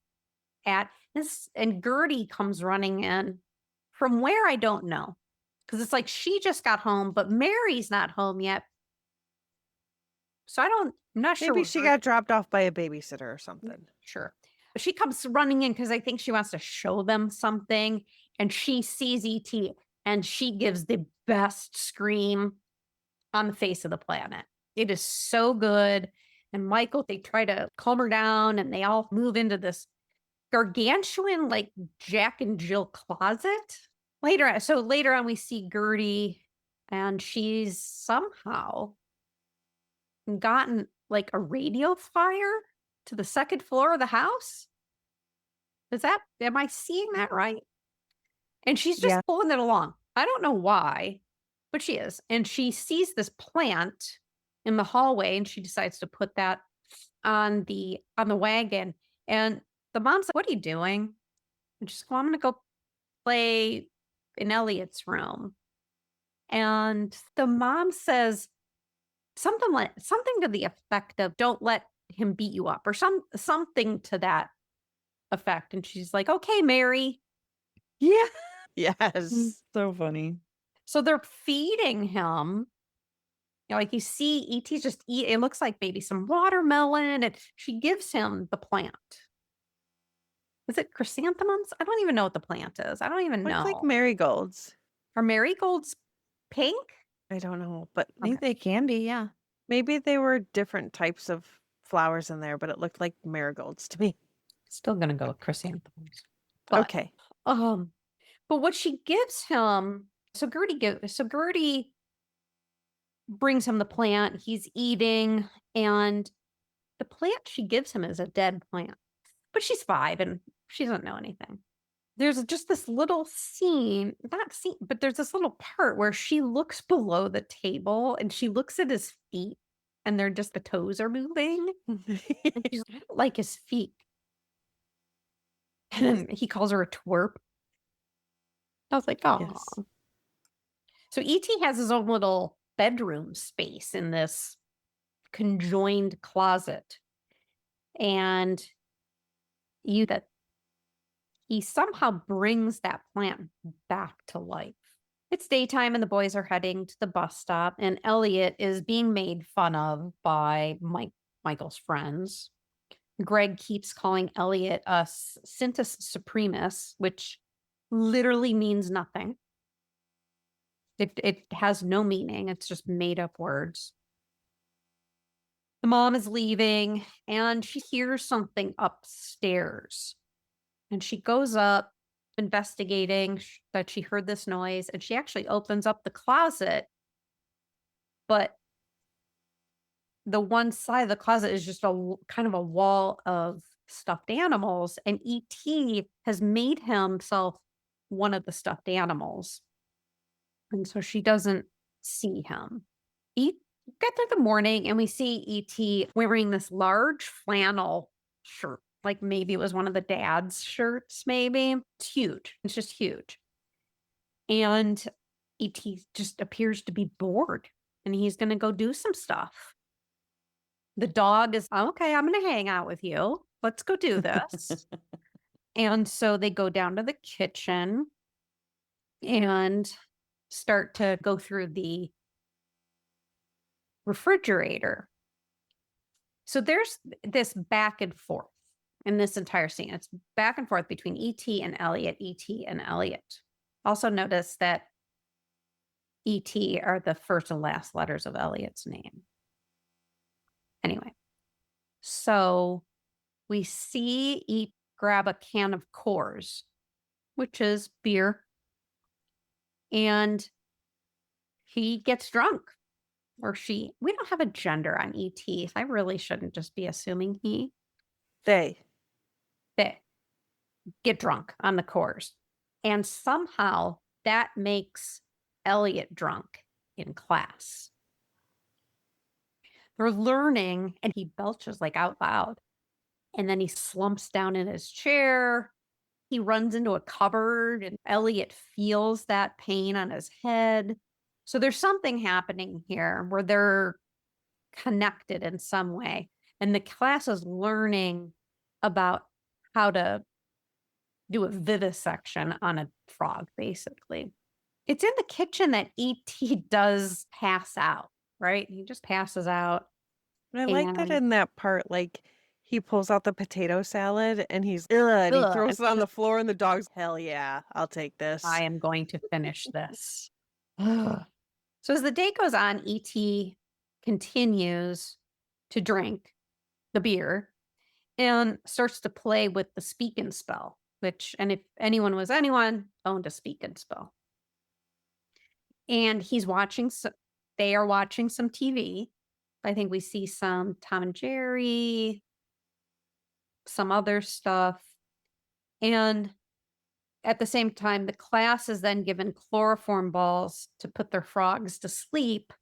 B: at. And Gertie comes running in from where I don't know. Because it's like she just got home, but Mary's not home yet. So I'm not sure.
C: Maybe
B: what
C: she
B: Gertie-
C: got dropped off by a babysitter or something.
B: Sure. She comes running in because I think she wants to show them something. And she sees E.T. and she gives the best scream on the face of the planet. It is so good. And Michael, they try to calm her down and they all move into this gargantuan, like Jack and Jill closet. Later on, we see Gertie and she's somehow gotten like a radio flyer to the second floor of the house. Am I seeing that right? And she's just
A: Yeah.
B: pulling it along. I don't know why, but she is. And she sees this plant in the hallway and she decides to put that on the wagon. And the mom's like, "What are you doing?" And she's like, "Well, I'm going to go play in Elliot's room." And the mom says something to the effect of, "Don't let him beat you up," or something to that effect. And she's like, "Okay, Mary."
A: Yeah.
C: Yes.
A: So funny.
B: So they're feeding him. You know, like you see E.T. just eat. It looks like maybe some watermelon, and she gives him the plant. Is it chrysanthemums? I don't even know what the plant is. I don't even know.
C: It's like marigolds.
B: Are marigolds pink?
C: I don't know, but
A: I think they can be, yeah.
C: maybe they were different types of flowers in there, but it looked like marigolds to me.
B: Still gonna go with chrysanthemums. But,
C: Okay.
B: But what she gives him, so Gertie brings him the plant. He's eating, and the plant she gives him is a dead plant. But she's 5 and she doesn't know anything. There's just this little but there's this little part where she looks below the table and she looks at his feet and they're just the toes are moving. And she's like, "I don't like his feet." And then he calls her a twerp. I was like, "Oh."
A: Yes.
B: So E.T. has his own little bedroom space in this conjoined closet. And he somehow brings that plant back to life. It's daytime and the boys are heading to the bus stop and Elliot is being made fun of by Michael's friends. Greg keeps calling Elliot a Sintus Supremus, which literally means nothing. It has no meaning. It's just made up words. The mom is leaving and she hears something upstairs. And she goes up investigating that she heard this noise, and she actually opens up the closet, but the one side of the closet is just a kind of a wall of stuffed animals, and ET has made himself one of the stuffed animals. And so she doesn't see him. Get through the morning and we see ET wearing this large flannel shirt. Like maybe it was one of the dad's shirts, maybe. It's huge. It's just huge. And ET just appears to be bored and he's going to go do some stuff. The dog is, okay, I'm going to hang out with you. Let's go do this. And so they go down to the kitchen and start to go through the refrigerator. So there's this back and forth in this entire scene. It's back and forth between E.T. and Elliot, E.T. and Elliot. Also notice that E.T. are the first and last letters of Elliot's name. Anyway, so we see E grab a can of Coors, which is beer, and he gets drunk. Or she. We don't have a gender on ET. I really shouldn't just be assuming he.
C: They
B: get drunk on the Coors. And somehow that makes Elliot drunk in class. They're learning, and he belches like out loud. And then he slumps down in his chair. He runs into a cupboard, and Elliot feels that pain on his head. So there's something happening here where they're connected in some way. And the class is learning about how to do a vivisection on a frog, basically. It's in the kitchen that E.T. does pass out, right? He just passes out.
C: And I like that in that part, like, he pulls out the potato salad and he's, and he throws it on the floor and the dog's, hell yeah, I'll take this.
B: I am going to finish this. So as the day goes on, E.T. continues to drink the beer and starts to play with the speak and spell, and if anyone was anyone, owned a speak and spell. And they are watching some TV. I think we see some Tom and Jerry, some other stuff. And at the same time, the class is then given chloroform balls to put their frogs to sleep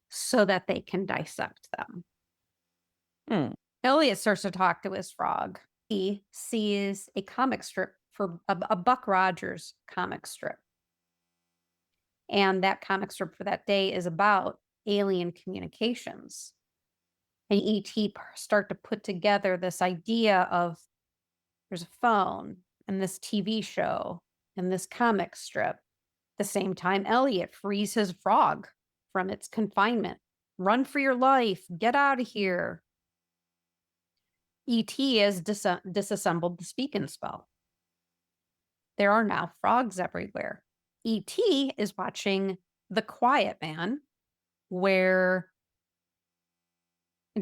B: so that they can dissect them. Elliot starts to talk to his frog. He sees a comic strip for a Buck Rogers comic strip. And that comic strip for that day is about alien communications. And E.T. start to put together this idea of there's a phone and this TV show and this comic strip. At the same time, Elliot frees his frog from its confinement. Run for your life. Get out of here. E.T. has disassembled the speak and spell. There are now frogs everywhere. E.T. is watching The Quiet Man, where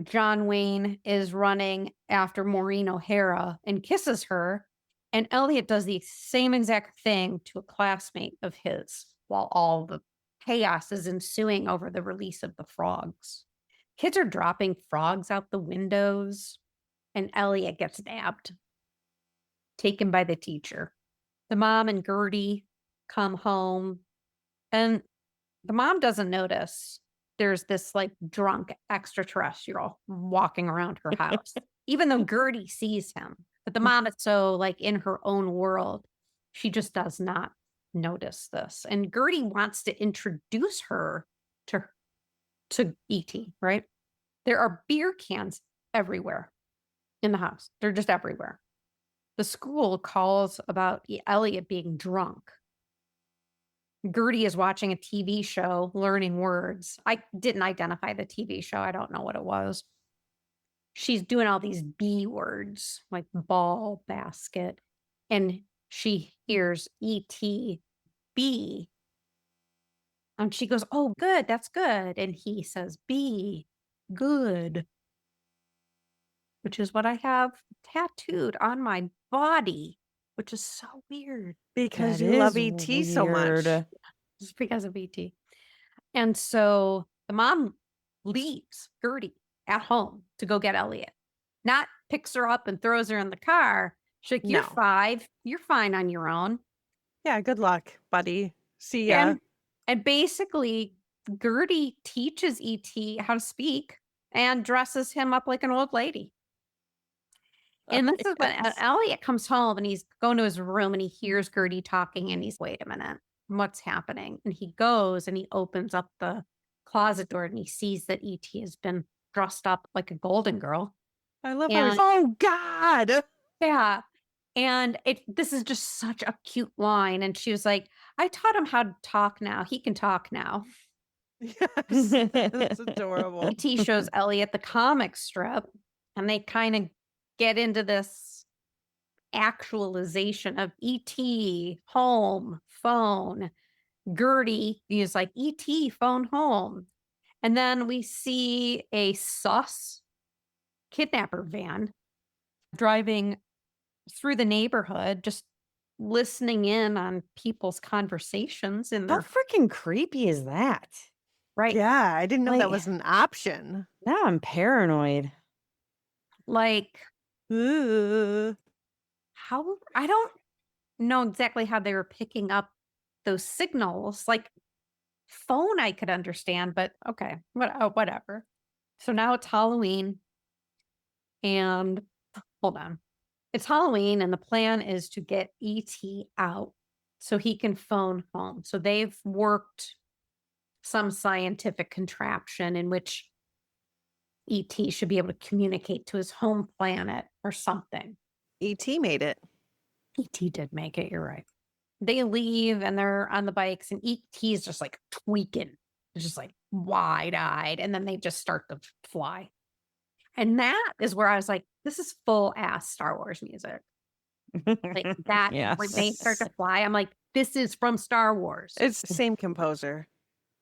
B: John Wayne is running after Maureen O'Hara and kisses her, and Elliot does the same exact thing to a classmate of his while all the chaos is ensuing over the release of the frogs. Kids are dropping frogs out the windows, and Elliot gets nabbed, taken by the teacher. The mom and Gertie come home, and the mom doesn't notice there's this like drunk extraterrestrial walking around her house, even though Gertie sees him. But the mom is so like in her own world, she just does not notice this. And Gertie wants to introduce her to E.T., right? There are beer cans everywhere in the house. They're just everywhere. The school calls about Elliot being drunk. Gertie is watching a TV show, learning words. I didn't identify the TV show. I don't know what it was. She's doing all these B words, like ball, basket, and she hears E.T. B. And she goes, oh, good, that's good. And he says B. good, which is what I have tattooed on my body, which is so weird.
C: Because
A: That
C: you love
A: is
C: ET so much.
A: weird.
B: Just because of ET. And so the mom leaves Gertie at home to go get Elliot. Not picks her up and throws her in the car. She's like, you're
C: No.
B: 5. You're fine on your own.
C: Yeah, good luck, buddy. See ya.
B: And basically, Gertie teaches ET how to speak and dresses him up like an old lady. And this is when
C: Yes.
B: Elliot comes home and he's going to his room and he hears Gertie talking and he's, wait a minute, what's happening? And he goes and he opens up the closet door and he sees that ET has been dressed up like a golden girl.
C: I love how he's,
B: And-
C: oh God.
B: Yeah. And this is just such a cute line. And she was like, I taught him how to talk now. He can talk now.
C: Yes. That's adorable.
B: ET shows Elliot the comic strip and they kind of get into this actualization of ET, home, phone. Gertie is like, ET, phone, home. And then we see a sus kidnapper van driving through the neighborhood, just listening in on people's conversations in
A: How
B: their
A: freaking creepy is that?
B: right.
C: Yeah, I didn't know that
A: Like-
C: was an option.
A: Now I'm paranoid.
B: Like,
C: Ooh.
B: how I don't know exactly how they were picking up those signals. Like phone, I could understand, but okay, whatever. So now it's Halloween, and hold on, it's Halloween, and the plan is to get ET out so he can phone home. So they've worked some scientific contraption in which ET should be able to communicate to his home planet or something.
C: E.T. made it.
B: ET did make it, you're right. They leave and they're on the bikes, and ET is just like tweaking. It's just like wide-eyed, and then they just start to fly. And that is where I was like, this is full ass Star Wars music. Like that when they start to fly, I'm like, this is from Star Wars.
C: It's the same composer.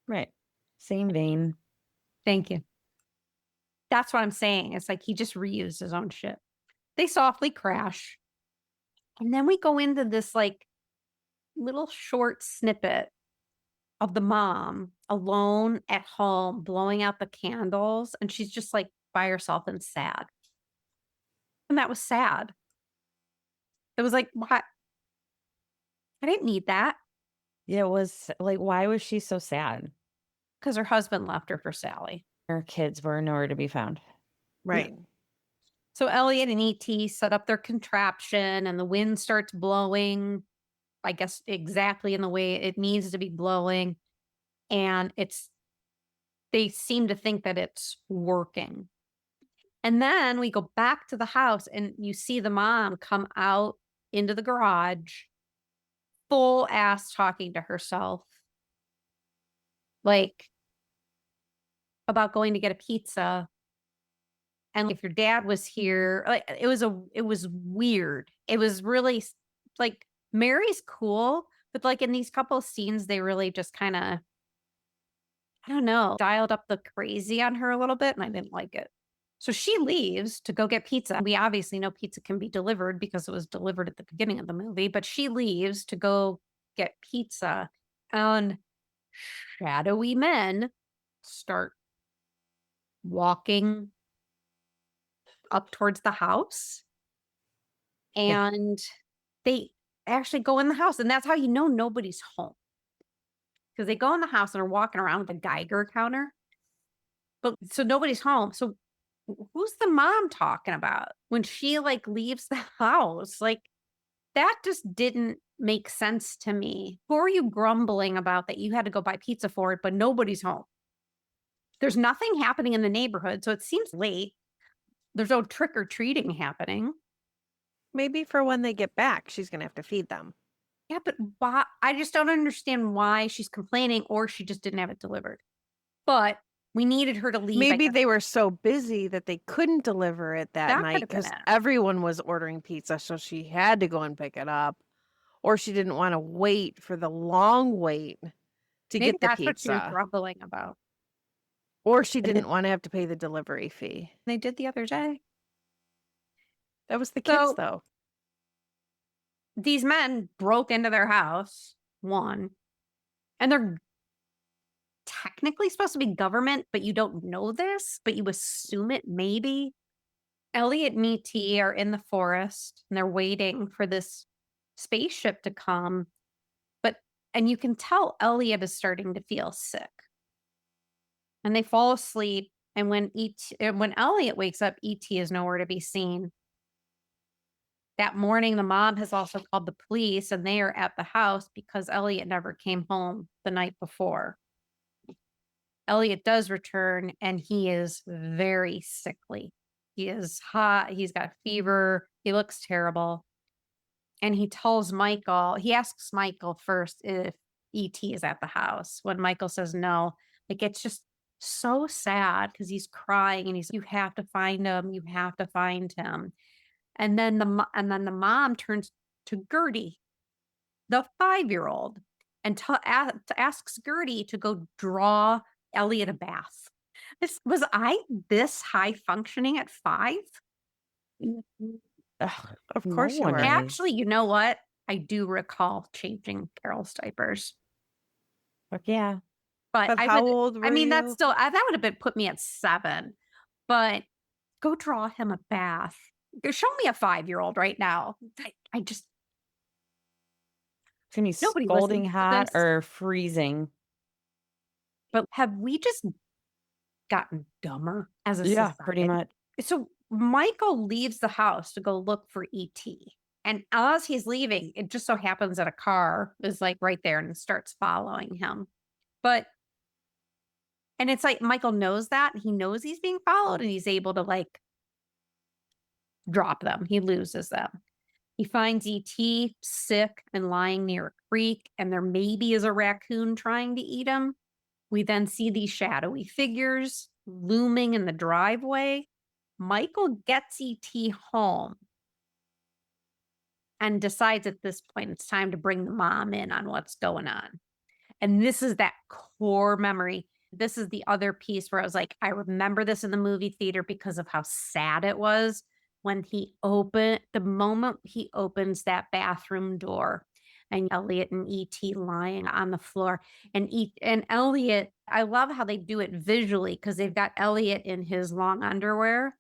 A: Right. Same vein.
B: Thank you. That's what I'm saying. It's like he just reused his own shit. They softly crash. And then we go into this like little short snippet of the mom alone at home, blowing out the candles. And she's just like by herself and sad. And that was sad. It was like, what? I didn't need that.
A: Yeah, it was like, why was she so sad?
B: Because her husband left her for Sally.
A: Her kids were nowhere to be found.
C: Right.
B: So Elliot and ET set up their contraption and the wind starts blowing, I guess exactly in the way it needs to be blowing. And they seem to think that it's working. And then we go back to the house and you see the mom come out into the garage, full ass talking to herself. Like about going to get a pizza. And if your dad was here, like it was weird. It was really like Mary's cool, but like in these couple of scenes, they really just kind of, I don't know, dialed up the crazy on her a little bit, and I didn't like it. So she leaves to go get pizza. We obviously know pizza can be delivered because it was delivered at the beginning of the movie, but she leaves to go get pizza, and shadowy men start walking up towards the house. And they actually go in the house, and that's how you know nobody's home. Because they go in the house and are walking around with a Geiger counter. But so nobody's home. So who's the mom talking about when she like leaves the house? Like that just didn't make sense to me. Who are you grumbling about that you had to go buy pizza for it, but nobody's home? There's nothing happening in the neighborhood, so it seems late. There's no trick or treating happening.
C: Maybe for when they get back, she's going to have to feed them.
B: Yeah, but why? I just don't understand why she's complaining, or she just didn't have it delivered. But we needed her to leave.
C: Maybe they were so busy that they couldn't deliver it that
B: That
C: night
B: could've been
C: because
B: it.
C: everyone was ordering pizza, so she had to go and pick it up. Or she didn't want to wait for the long wait to
B: Maybe
C: get the
B: that's what she was
C: pizza.
B: grumbling about.
C: Or she didn't want to have to pay the delivery fee.
B: They did the other day.
C: That was the kids,
B: So
C: though.
B: these men broke into their house, one, and they're technically supposed to be government, but you don't know this, but you assume it maybe. Elliot and E.T. are in the forest and they're waiting for this spaceship to come. And you can tell Elliot is starting to feel sick. And they fall asleep. And when Elliot wakes up, E.T. is nowhere to be seen. That morning, the mom has also called the police and they are at the house because Elliot never came home the night before. Elliot does return and he is very sickly. He is hot. He's got fever. He looks terrible. And he asks Michael first if E.T. is at the house. When Michael says no, like it's just so sad because he's crying and you have to find him. You have to find him. And then the mom turns to Gertie, the 5-year-old, and asks Gertie to go draw Elliot a bath. Was I this high functioning at 5?
A: Ugh,
C: Of
A: no
C: course you
A: one
C: were.
A: is.
B: Actually, you know what? I do recall changing Carole's diapers.
A: Fuck yeah.
B: But
C: how old were
B: that's
C: you?
B: still, that would have put me at 7. But go draw him a bath. Show me a 5-year-old right now. I just,
A: It's gonna be
B: nobody
A: scalding
B: listens to
A: hot
B: this.
A: or freezing.
B: But have we just gotten dumber as a
A: Yeah,
B: society?
A: pretty much.
B: So Michael leaves the house to go look for E.T. And as he's leaving, it just so happens that a car is like right there and starts following him. And it's like Michael knows that. He knows he's being followed and he's able to like drop them. He loses them. He finds E.T. sick and lying near a creek, and there maybe is a raccoon trying to eat him. We then see these shadowy figures looming in the driveway. Michael gets E.T. home and decides at this point it's time to bring the mom in on what's going on. And this is that core memory. This is the other piece where I was like, I remember this in the movie theater because of how sad it was when the moment he opens that bathroom door and Elliot and E.T. lying on the floor. And Elliot, I love how they do it visually because they've got Elliot in his long underwear,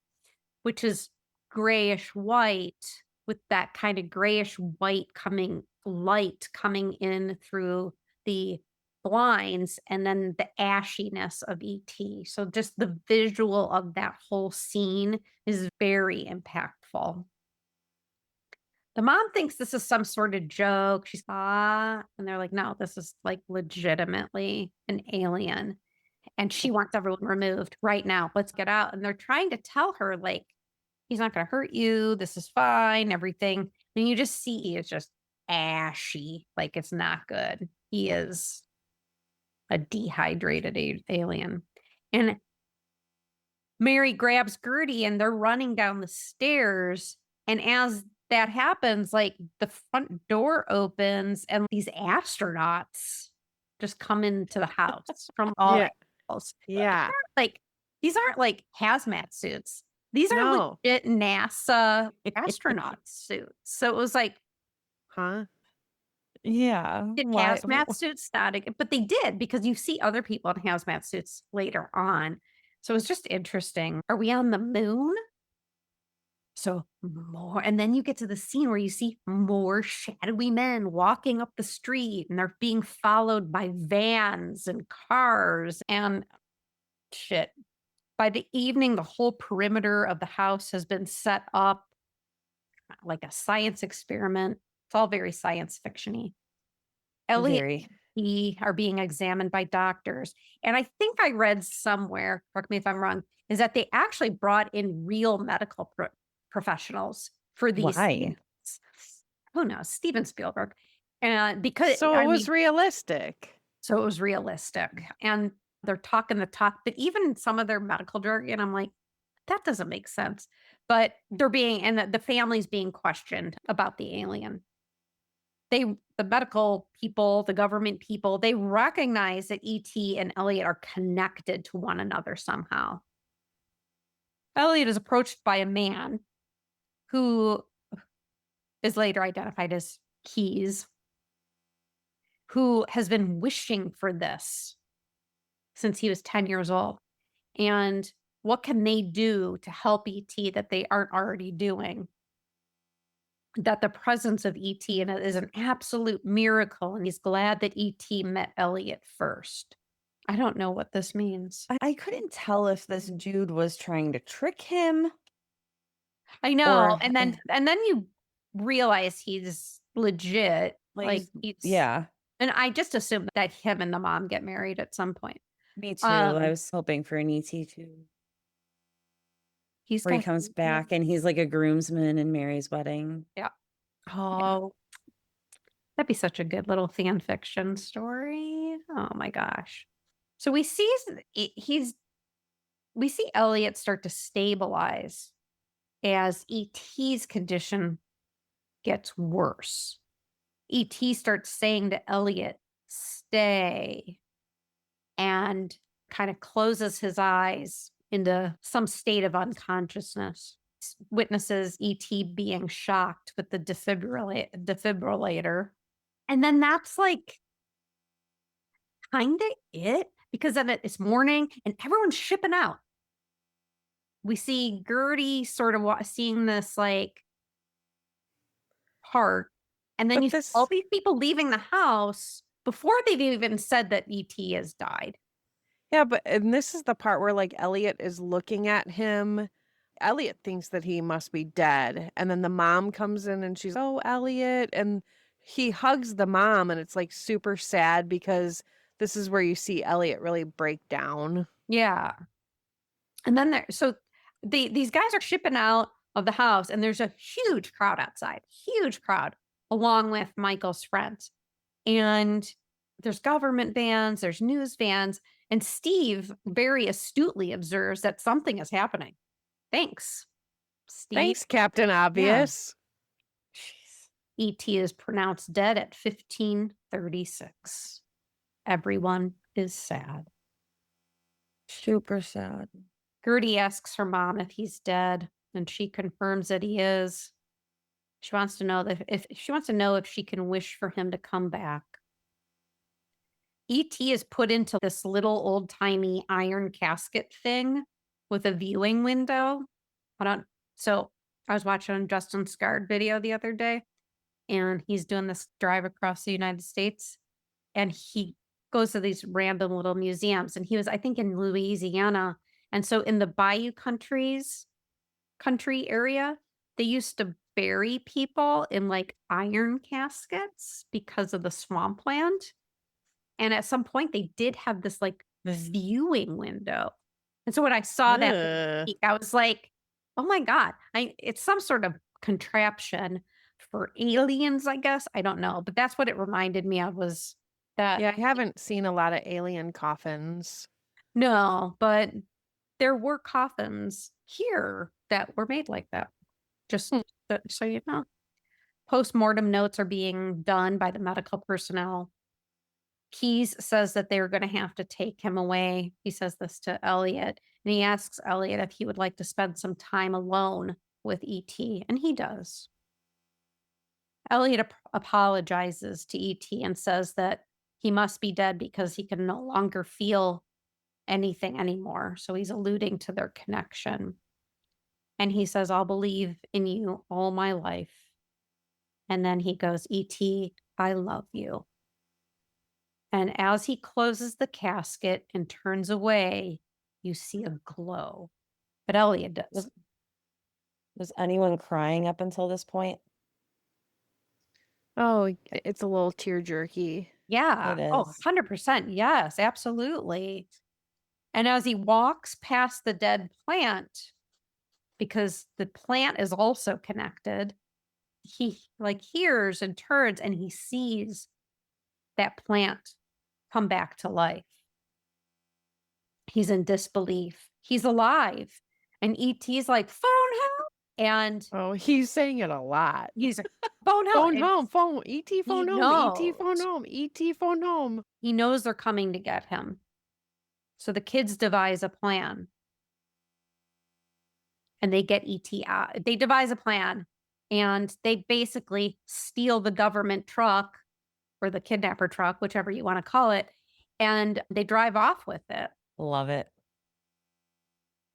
B: which is grayish white with that kind of grayish white light coming in through the blinds and then the ashiness of E.T. So just the visual of that whole scene is very impactful. The mom thinks this is some sort of joke. She's and they're like, no, this is like legitimately an alien. And she wants everyone removed right now. Let's get out. And they're trying to tell her, like, he's not going to hurt you. This is fine, everything. And you just see he is just ashy. Like it's not good. He is a dehydrated alien. And Mary grabs Gertie and they're running down the stairs. And as that happens, like the front door opens and these astronauts just come into the house from all angles.
C: Yeah.
B: Like these aren't like hazmat suits. These are legit NASA astronaut suits. So it was like,
C: huh?
A: Yeah.
B: did hazmat suits static? But they did because you see other people in hazmat suits later on. So it's just interesting. Are we on the moon? So more, and then you get to the scene where you see more shadowy men walking up the street and they're being followed by vans and cars and shit. By the evening, the whole perimeter of the house has been set up like a science experiment. It's all very science fiction-y. Elliot and he are being examined by doctors. And I think I read somewhere, correct me if I'm wrong, is that they actually brought in real medical professionals for these things. Who knows? Steven Spielberg. And because
C: it was realistic.
B: So it was realistic. And they're talking the talk, but even some of their medical jargon, I'm like, that doesn't make sense. But they're being, and the family's being questioned about the alien. the medical people, the government people, they recognize that E.T. and Elliot are connected to one another somehow. Elliot is approached by a man who is later identified as Keyes, who has been wishing for this since he was 10 years old. And what can they do to help E.T. that they aren't already doing? That the presence of E.T. in it is an absolute miracle, and he's glad that E.T. met Elliot first. I don't know what this means.
A: I couldn't tell if this Jude was trying to trick him.
B: I know,
A: Or-
B: and then you realize he's legit. Like he's
A: yeah,
B: and I just assumed that him and the mom get married at some point.
A: me too. I was hoping for an ET too.
B: He's
A: Where he
B: got
A: comes back and he's like a groomsman in Mary's wedding.
B: Yeah. Oh, that'd be such a good little fan fiction story. Oh my gosh. So we see Elliot start to stabilize as E.T.'s condition gets worse. E.T. starts saying to Elliot, stay, and kind of closes his eyes into some state of unconsciousness. Witnesses E.T. being shocked with the defibrillator. And then that's like kind of it, because then it's morning and everyone's shipping out. We see Gertie sort of seeing this like part, and then see all these people leaving the house before they've even said that E.T. has died.
C: Yeah, and this is the part where like Elliot is looking at him. Elliot thinks that he must be dead. And then the mom comes in and she's, oh, Elliot. And he hugs the mom, and it's like super sad because this is where you see Elliot really break down.
B: Yeah. And then these guys are shipping out of the house, and there's a huge crowd outside, huge crowd, along with Michael's friends. And there's government vans, there's news vans, and Steve very astutely observes that something is happening. Thanks, Steve.
C: Thanks, Captain Obvious.
B: Yeah. E.T. is pronounced dead at 1536. Everyone is sad.
A: Super sad.
B: Gertie asks her mom if he's dead, and she confirms that he is. She wants to know if she can wish for him to come back. E.T. is put into this little old-timey iron casket thing with a viewing window. So I was watching a Justin Scard video the other day, and he's doing this drive across the United States, and he goes to these random little museums, and he was, I think, in Louisiana. And so in the Bayou country area, they used to bury people in like iron caskets because of the swampland. And at some point they did have this like viewing window. And so when I saw that, I was like, oh my God, it's some sort of contraption for aliens, I guess. I don't know. But that's what it reminded me of, was that.
C: Yeah, I haven't seen a lot of alien coffins.
B: No, but there were coffins here that were made like that. Just so you know. Post-mortem notes are being done by the medical personnel. Keyes says that they're going to have to take him away. He says this to Elliot, and he asks Elliot if he would like to spend some time alone with E.T., and he does. Elliot apologizes to E.T. and says that he must be dead because he can no longer feel anything anymore. So he's alluding to their connection. And he says, I'll believe in you all my life. And then he goes, E.T., I love you. And as he closes the casket and turns away, you see a glow. But Elliot does.
A: Was anyone crying up until this point?
C: Oh, it's a little tear jerky.
B: Yeah.
A: It is.
B: Oh, 100%. Yes, absolutely. And as he walks past the dead plant, because the plant is also connected, he like hears and turns and he sees that plant come back to life. He's in disbelief. He's alive. And E.T.'s like, phone help. And
C: Oh, he's saying it a lot.
B: he's like, phone home.
C: Phone
B: And
C: home, phone, ET phone
B: he
C: home, ET phone
B: knows.
C: home, ET phone home.
B: He knows they're coming to get him. So the kids devise a plan. And they get ET out. They devise a plan. And they basically steal the government truck or the kidnapper truck, whichever you want to call it. And they drive off with it.
A: Love it.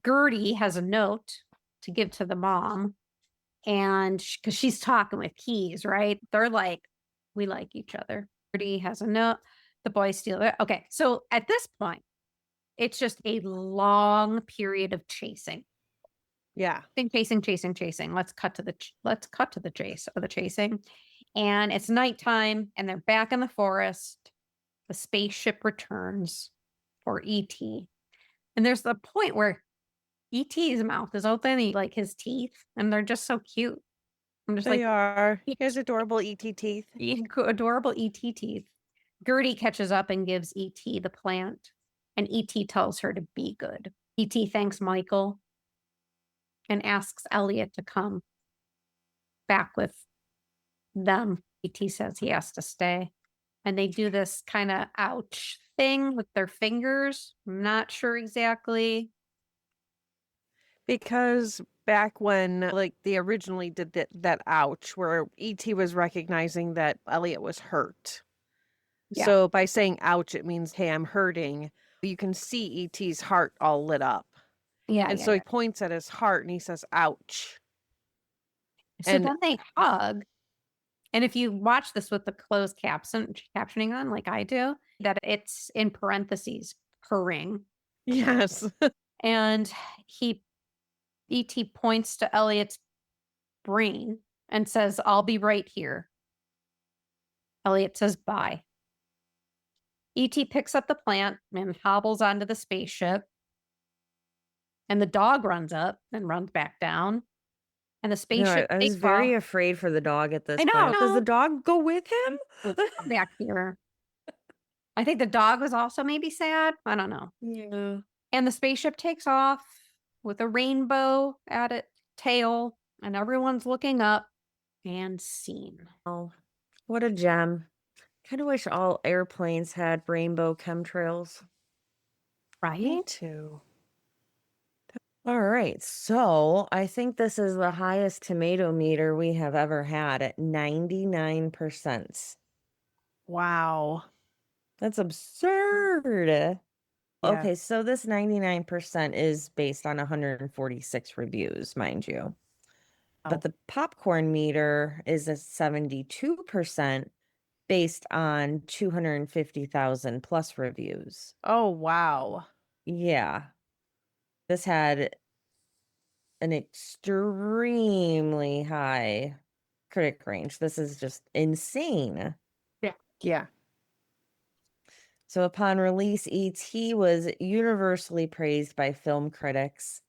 B: Gertie has a note to give to the mom. And because she's talking with Keys, right? They're like, we like each other. Gertie has a note. The boys steal it. Okay. So at this point, it's just a long period of chasing.
C: Yeah.
B: Chasing. Let's cut to the chase or the chasing. And it's nighttime and they're back in the forest. The spaceship returns for ET. And there's the point where ET's mouth is open, like his teeth, and they're just so cute. I'm just
C: They
B: like,
C: are. He has adorable ET teeth.
B: adorable ET teeth. Gertie catches up and gives ET the plant, and ET tells her to be good. ET thanks Michael and asks Elliot to come back with them. ET says he has to stay. And they do this kind of ouch thing with their fingers. I'm not sure exactly.
C: Because back when, like, they originally did that ouch, where ET was recognizing that Elliot was hurt.
B: Yeah.
C: So by saying ouch, it means, hey, I'm hurting. You can see ET's heart all lit up.
B: Yeah.
C: And so he points at his heart and he says, ouch.
B: So
C: And
B: then they hug. And if you watch this with the closed captioning on, like I do, that it's in parentheses, purring.
C: yes.
B: And ET points to Elliot's brain and says, I'll be right here. Elliot says, bye. ET picks up the plant and hobbles onto the spaceship. And the dog runs up and runs back down. And the spaceship
A: I was
B: takes
A: very
B: off.
A: afraid for the dog at this
B: I know.
A: point. Does the dog go with him?
B: Back here. I think the dog was also maybe sad. I don't know.
A: Yeah.
B: And the spaceship takes off with a rainbow at its tail, and everyone's looking up and scene.
A: Oh, what a gem. Kind of wish all airplanes had rainbow chemtrails.
B: Right?
C: Me too.
A: All right. So I think this is the highest tomato meter we have ever had at 99%.
C: Wow.
A: That's absurd.
C: Yeah.
A: Okay, so this 99% is based on 146 reviews, mind you. But the popcorn meter is a 72% based on 250,000 plus reviews.
C: Oh, wow.
A: Yeah. This had an extremely high critic range. This is just insane.
C: Yeah.
A: So upon release, E.T. was universally praised by film critics,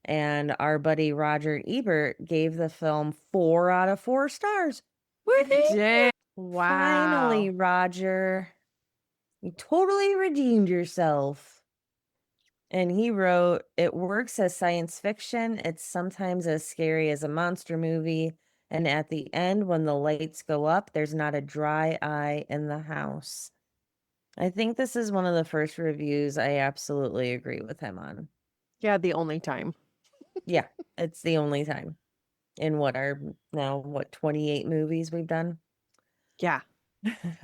A: and our buddy Roger Ebert gave the film 4 out of 4 stars.
C: Dang. Wow.
A: Finally, Roger, you totally redeemed yourself. And he wrote, it works as science fiction. It's sometimes as scary as a monster movie. And at the end, when the lights go up, there's not a dry eye in the house. I think this is one of the first reviews I absolutely agree with him on.
C: Yeah, the only time.
A: Yeah, it's the only time in what 28 movies we've done?
C: Yeah.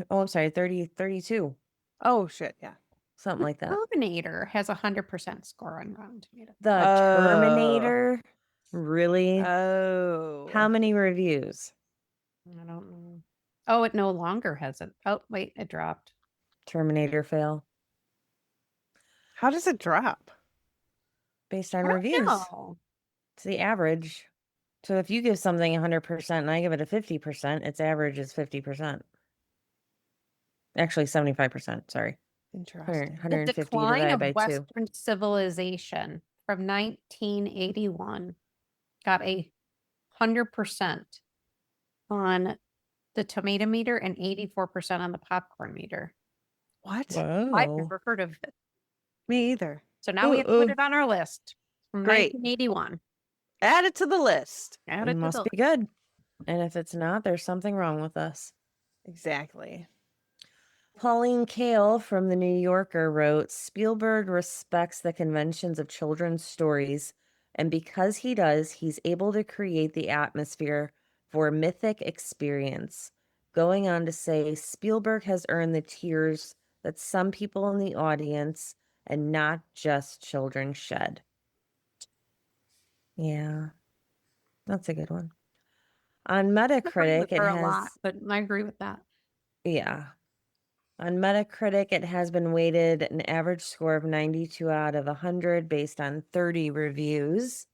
A: Oh, I'm sorry, 32.
C: Oh, shit. Yeah.
A: Something like that.
B: Terminator has 100% score on Rotten Tomatoes.
A: The Terminator? Really?
C: Oh.
A: How many reviews?
B: I don't know. Oh, it no longer has it. Oh, wait, it dropped.
A: Terminator fail.
C: How does it drop?
A: Based on reviews. It's the average. So if you give something 100% and I give it a 50%, its average is 50%. Actually, 75%. Sorry.
C: Interesting.
A: 150
B: The decline
A: divided
B: of
A: by 2.
B: Western civilization from 1981 got 100% on the tomato meter and 84% on the popcorn meter.
C: What?
B: I've never heard of it.
C: Me either.
B: So now we have to put it on our list from
C: Great.
B: 1981.
C: Add it to the list.
B: Add
A: It
B: it to
A: must
B: the
A: be good. And if it's not, there's something wrong with us.
C: Exactly.
A: Pauline Kael from The New Yorker wrote, Spielberg respects the conventions of children's stories, and because he does, he's able to create the atmosphere for a mythic experience. Going on to say, Spielberg has earned the tears that some people in the audience and not just children shed. Yeah, that's a good one. On
B: I agree with
A: Metacritic, it
B: her a
A: has,
B: lot, but I agree with that.
A: yeah. On Metacritic, it has been weighted an average score of 92 out of 100 based on 30 reviews.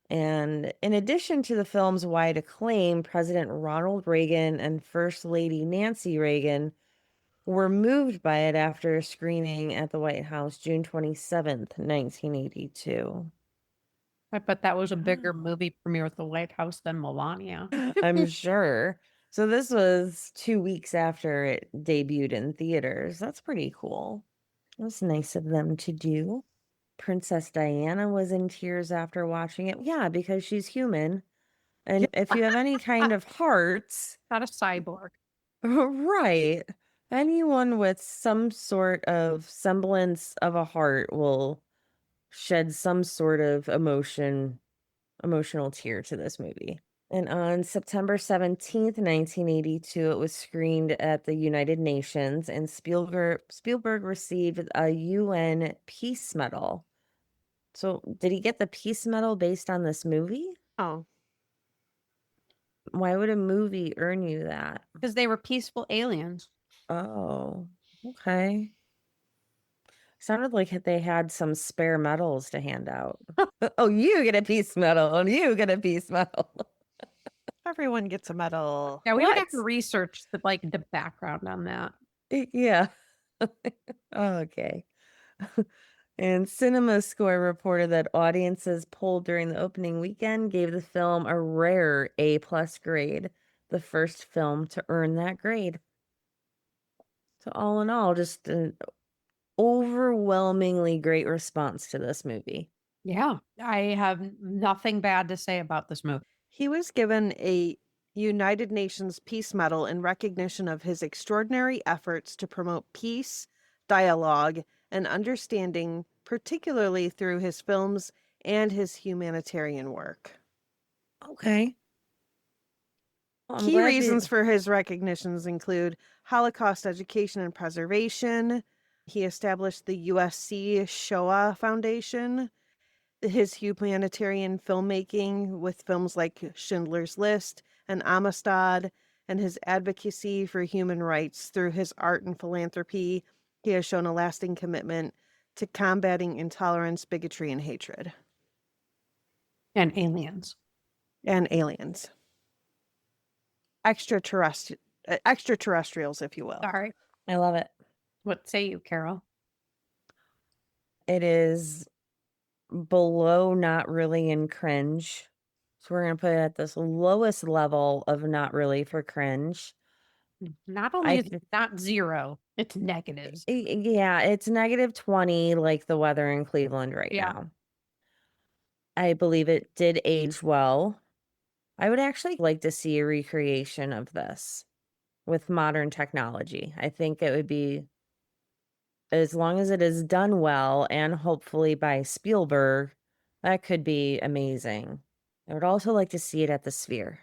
A: And in addition to the film's wide acclaim, President Ronald Reagan and First Lady Nancy Reagan were moved by it after a screening at the White House June 27th, 1982.
B: I bet that was a bigger movie premiere at the White House than Melania.
A: I'm sure. So this was 2 weeks after it debuted in theaters. That's pretty cool. It was nice of them to do. Princess Diana was in tears after watching it. Yeah, because she's human. And if you have any kind of hearts,
B: Not a cyborg.
A: right, anyone with some sort of semblance of a heart will shed some sort of emotional tear to this movie. And on September 17th, 1982, it was screened at the United Nations, and Spielberg received a UN Peace Medal. So, did he get the Peace Medal based on this movie?
C: Oh,
A: Why would a movie earn you that?
B: Because they were peaceful aliens.
A: Oh, okay. Sounded like they had some spare medals to hand out. Oh, you get a Peace Medal, and you get a Peace Medal.
C: everyone gets a medal.
B: Yeah, we would have to
A: What?
B: research the background on that.
A: Yeah. Okay. And Cinema Score reported that audiences polled during the opening weekend gave the film a rare A+ grade, the first film to earn that grade. So all in all, just an overwhelmingly great response to this movie.
B: Yeah, I have nothing bad to say about this movie.
C: He was given a United Nations Peace Medal in recognition of his extraordinary efforts to promote peace, dialogue, and understanding, particularly through his films and his humanitarian work.
A: Okay. Well, I'm
C: Key
A: glad
C: reasons
A: you.
C: for his recognitions include Holocaust education and preservation. He established the USC Shoah Foundation, his humanitarian filmmaking with films like Schindler's List and Amistad, and his advocacy for human rights through his art and philanthropy. He has shown a lasting commitment to combating intolerance, bigotry, and hatred.
B: And aliens.
C: And aliens. Extraterrestrials, if you will.
B: Sorry.
A: I love it.
B: What say you, Carol?
A: It is below not really in cringe. So we're going to put it at this lowest level of not really for cringe.
B: Not only is it not zero, it's negatives.
A: Yeah, it's -20 like the weather in Cleveland right
B: Yeah.
A: now. I believe it did age well. I would actually like to see a recreation of this with modern technology. I think it would be, as long as it is done well and hopefully by Spielberg, that could be amazing. I would also like to see it at the Sphere.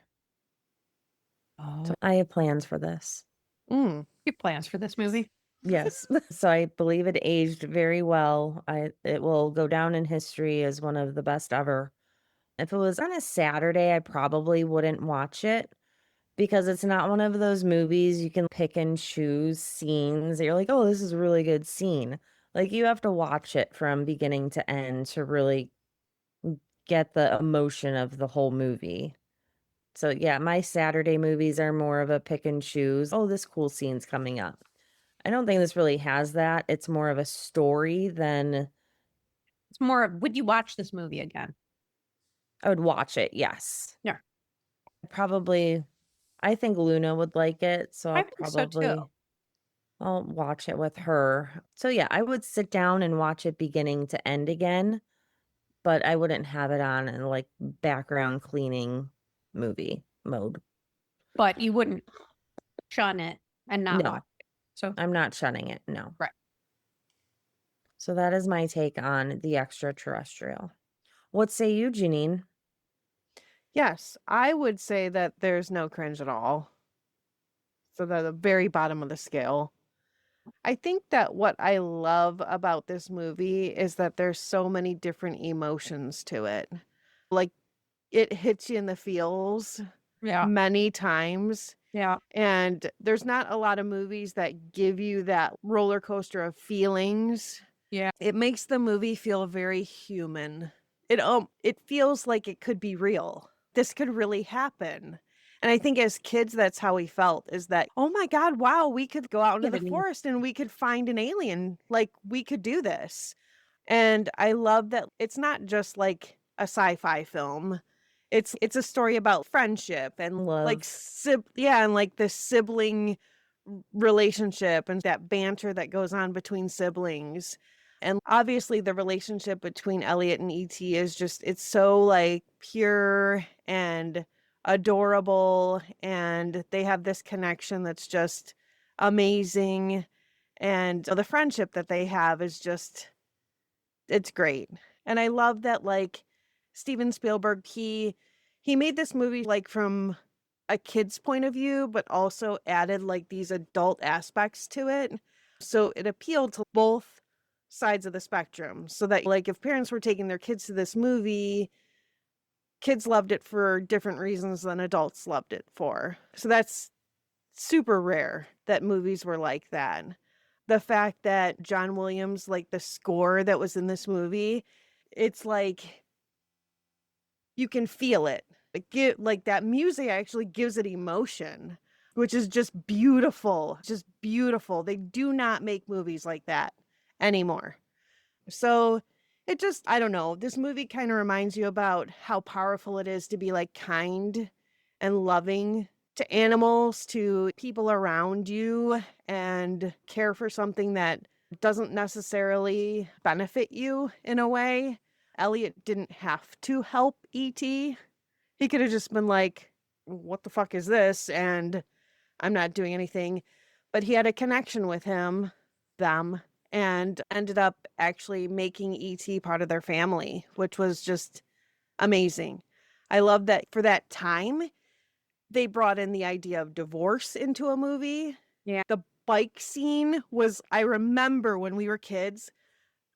A: So I have plans for this.
C: Mm.
B: You have plans for this movie?
A: Yes. So I believe it aged very well. It will go down in history as one of the best ever. If it was on a Saturday, I probably wouldn't watch it because it's not one of those movies you can pick and choose scenes that you're like, oh, this is a really good scene. Like you have to watch it from beginning to end to really get the emotion of the whole movie. So yeah, my Saturday movies are more of a pick and choose. Oh, this cool scene's coming up. I don't think this really has that. It's more of a story than
B: It's more of, would you watch this movie again?
A: I would watch it. Yes.
B: Yeah.
A: Probably. I think Luna would like it, so
B: I
A: I'll
B: think so too.
A: I'll watch it with her. So yeah, I would sit down and watch it beginning to end again. but I wouldn't have it on in like background cleaning movie mode.
B: But you wouldn't shun it and not
A: No.
B: watch it. So
A: I'm not shunning it. No.
B: right.
A: So that is my take on the Extra-Terrestrial. What say you, Jeannine?
C: Yes, I would say that there's no cringe at all. So they're the very bottom of the scale. I think that what I love about this movie is that there's so many different emotions to it. Like, it hits you in the feels
B: Yeah.
C: many times.
B: Yeah.
C: And there's not a lot of movies that give you that roller coaster of feelings.
B: Yeah.
C: It makes the movie feel very human. It feels like it could be real. This could really happen. And I think as kids, that's how we felt, is that, oh my God, wow, we could go out into the
B: Giving-
C: forest and we could find an alien. Like, we could do this. And I love that it's not just like a sci-fi film. It's a story about friendship and like
A: Love.
C: and like the sibling relationship and that banter that goes on between siblings. And obviously the relationship between Elliot and E.T. is just, it's so like pure and adorable, and they have this connection that's just amazing. And the friendship that they have is just, it's great. And I love that, like, Steven Spielberg, he made this movie like from a kid's point of view, but also added like these adult aspects to it. So it appealed to both sides of the spectrum. So that, like, if parents were taking their kids to this movie, kids loved it for different reasons than adults loved it for. So that's super rare that movies were like that. The fact that John Williams, like the score that was in this movie, it's like you can feel it. Like that music actually gives it emotion, which is just beautiful. Just beautiful. They do not make movies like that anymore. So it just, I don't know. This movie kind of reminds you about how powerful it is to be like kind and loving to animals, to people around you, and care for something that doesn't necessarily benefit you in a way. Elliot didn't have to help E.T. He could have just been like, what the fuck is this? And I'm not doing anything. But he had a connection with them, and ended up actually making E.T. part of their family, which was just amazing. I love that for that time, they brought in the idea of divorce into a movie.
B: Yeah.
C: The bike scene was, I remember when we were kids,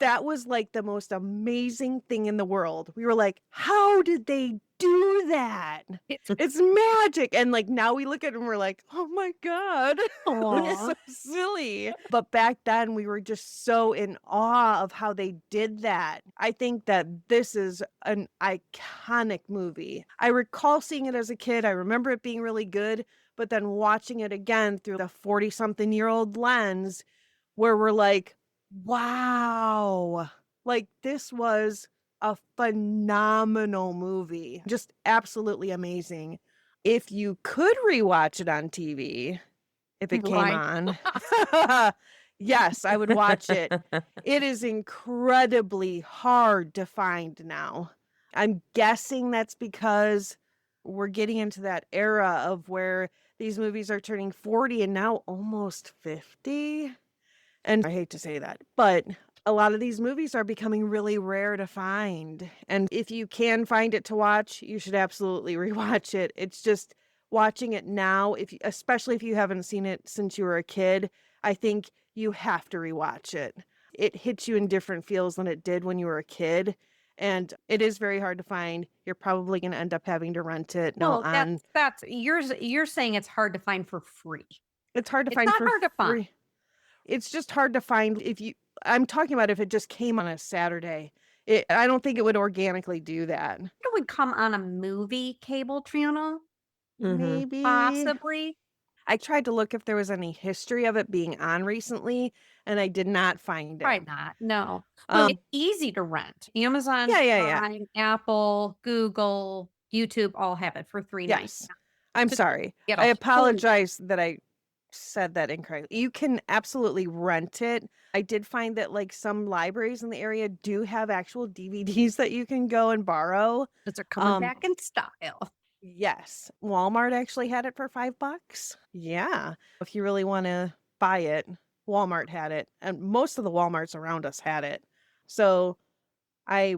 C: that was like the most amazing thing in the world. We were like, how did they do that? It's magic. And like now we look at it and we're like, oh my God, it's so silly. But back then we were just so in awe of how they did that. I think that this is an iconic movie. I recall seeing it as a kid. I remember it being really good, but then watching it again through the 40-something-year-old lens, where we're like, wow, like this was a phenomenal movie. Just absolutely amazing. If you could rewatch it on TV, if it came
B: Right.
C: on, yes, I would watch it. It is incredibly hard to find now. I'm guessing that's because we're getting into that era of where these movies are turning 40 and now almost 50. And I hate to say that, but a lot of these movies are becoming really rare to find. And if you can find it to watch, you should absolutely rewatch it. It's just watching it now, especially if you haven't seen it since you were a kid, I think you have to rewatch it. It hits you in different feels than it did when you were a kid. And it is very hard to find. You're probably going to end up having to rent it.
B: Well, that's you're saying it's hard to find for free.
C: It's hard to
B: It's
C: find
B: not
C: for
B: hard to find.
C: free. It's just hard to find I'm talking about if it just came on a Saturday. I don't think it would organically do that.
B: It would come on a movie cable channel,
A: Mhm.
C: Maybe.
B: possibly.
C: I tried to look if there was any history of it being on recently, and I did not find it.
B: Probably not. No. But it's easy to rent. Amazon,
C: Yeah.
B: Prime, Apple, Google, YouTube all have it for $3.99.
C: Yes. I'm sorry.
B: Get a
C: I
B: whole-
C: apologize that I said that incorrectly. You can absolutely rent it. I did find that like some libraries in the area do have actual DVDs that you can go and borrow.
B: Because they're coming
C: Um,
B: back in style.
C: Yes. Walmart actually had it for $5. Yeah. If you really want to buy it, Walmart had it. And most of the Walmarts around us had it. So I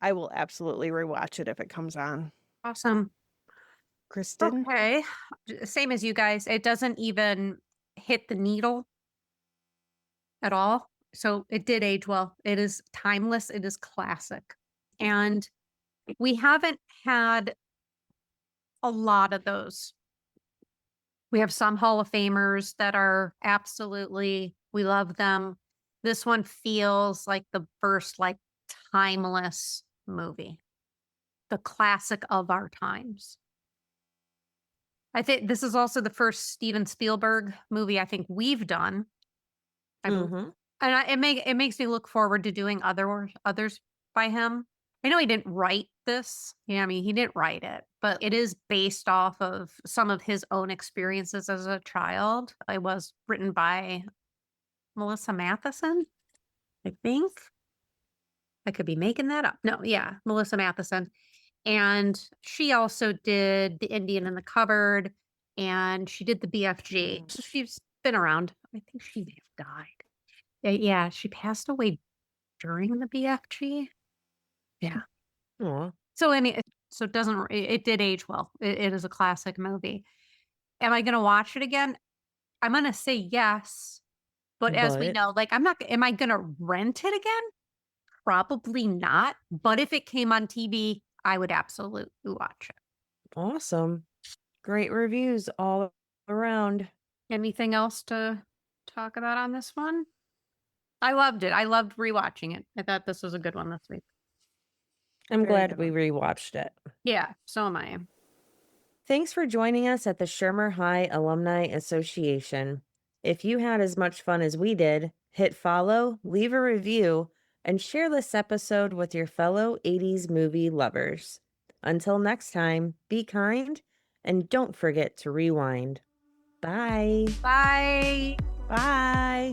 C: I will absolutely rewatch it if it comes on.
B: Awesome.
C: Kristin?
B: Okay. Same as you guys. It doesn't even hit the needle at all. So it did age well. It is timeless. It is classic. And we haven't had a lot of those. We have some Hall of Famers that are absolutely, we love them. This one feels like the first, like, timeless movie, the classic of our times. I think this is also the first Steven Spielberg movie I think we've done. I believe.
A: Mm-hmm.
B: And it makes me look forward to doing others by him. I know he didn't write this. Yeah, I mean, he didn't write it, but it is based off of some of his own experiences as a child. It was written by Melissa Matheson, I think. I could be making that up. No, yeah, Melissa Matheson. And she also did The Indian in the Cupboard, and she did the BFG. So she's been around. I think she may have died. Yeah, she passed away during the BFG. Yeah.
A: Aw.
B: So so it doesn't it did age well. It is a classic movie. Am I going to watch it again? I'm going to say yes, but as we
A: But
B: know, like am I going to rent it again? Probably not. But if it came on TV, I would absolutely watch it.
A: awesome. Great reviews all around.
B: Anything else to talk about on this one? I loved it. I loved rewatching it. I thought this was a good one this week.
A: I'm
C: Very
A: glad
C: good
A: we
C: one.
A: rewatched it.
B: Yeah, so am I.
A: Thanks for joining us at the Schirmer High Alumni Association. If you had as much fun as we did, hit follow, leave a review, and share this episode with your fellow 80s movie lovers. Until next time, be kind and don't forget to rewind. Bye.
B: Bye.
C: Bye.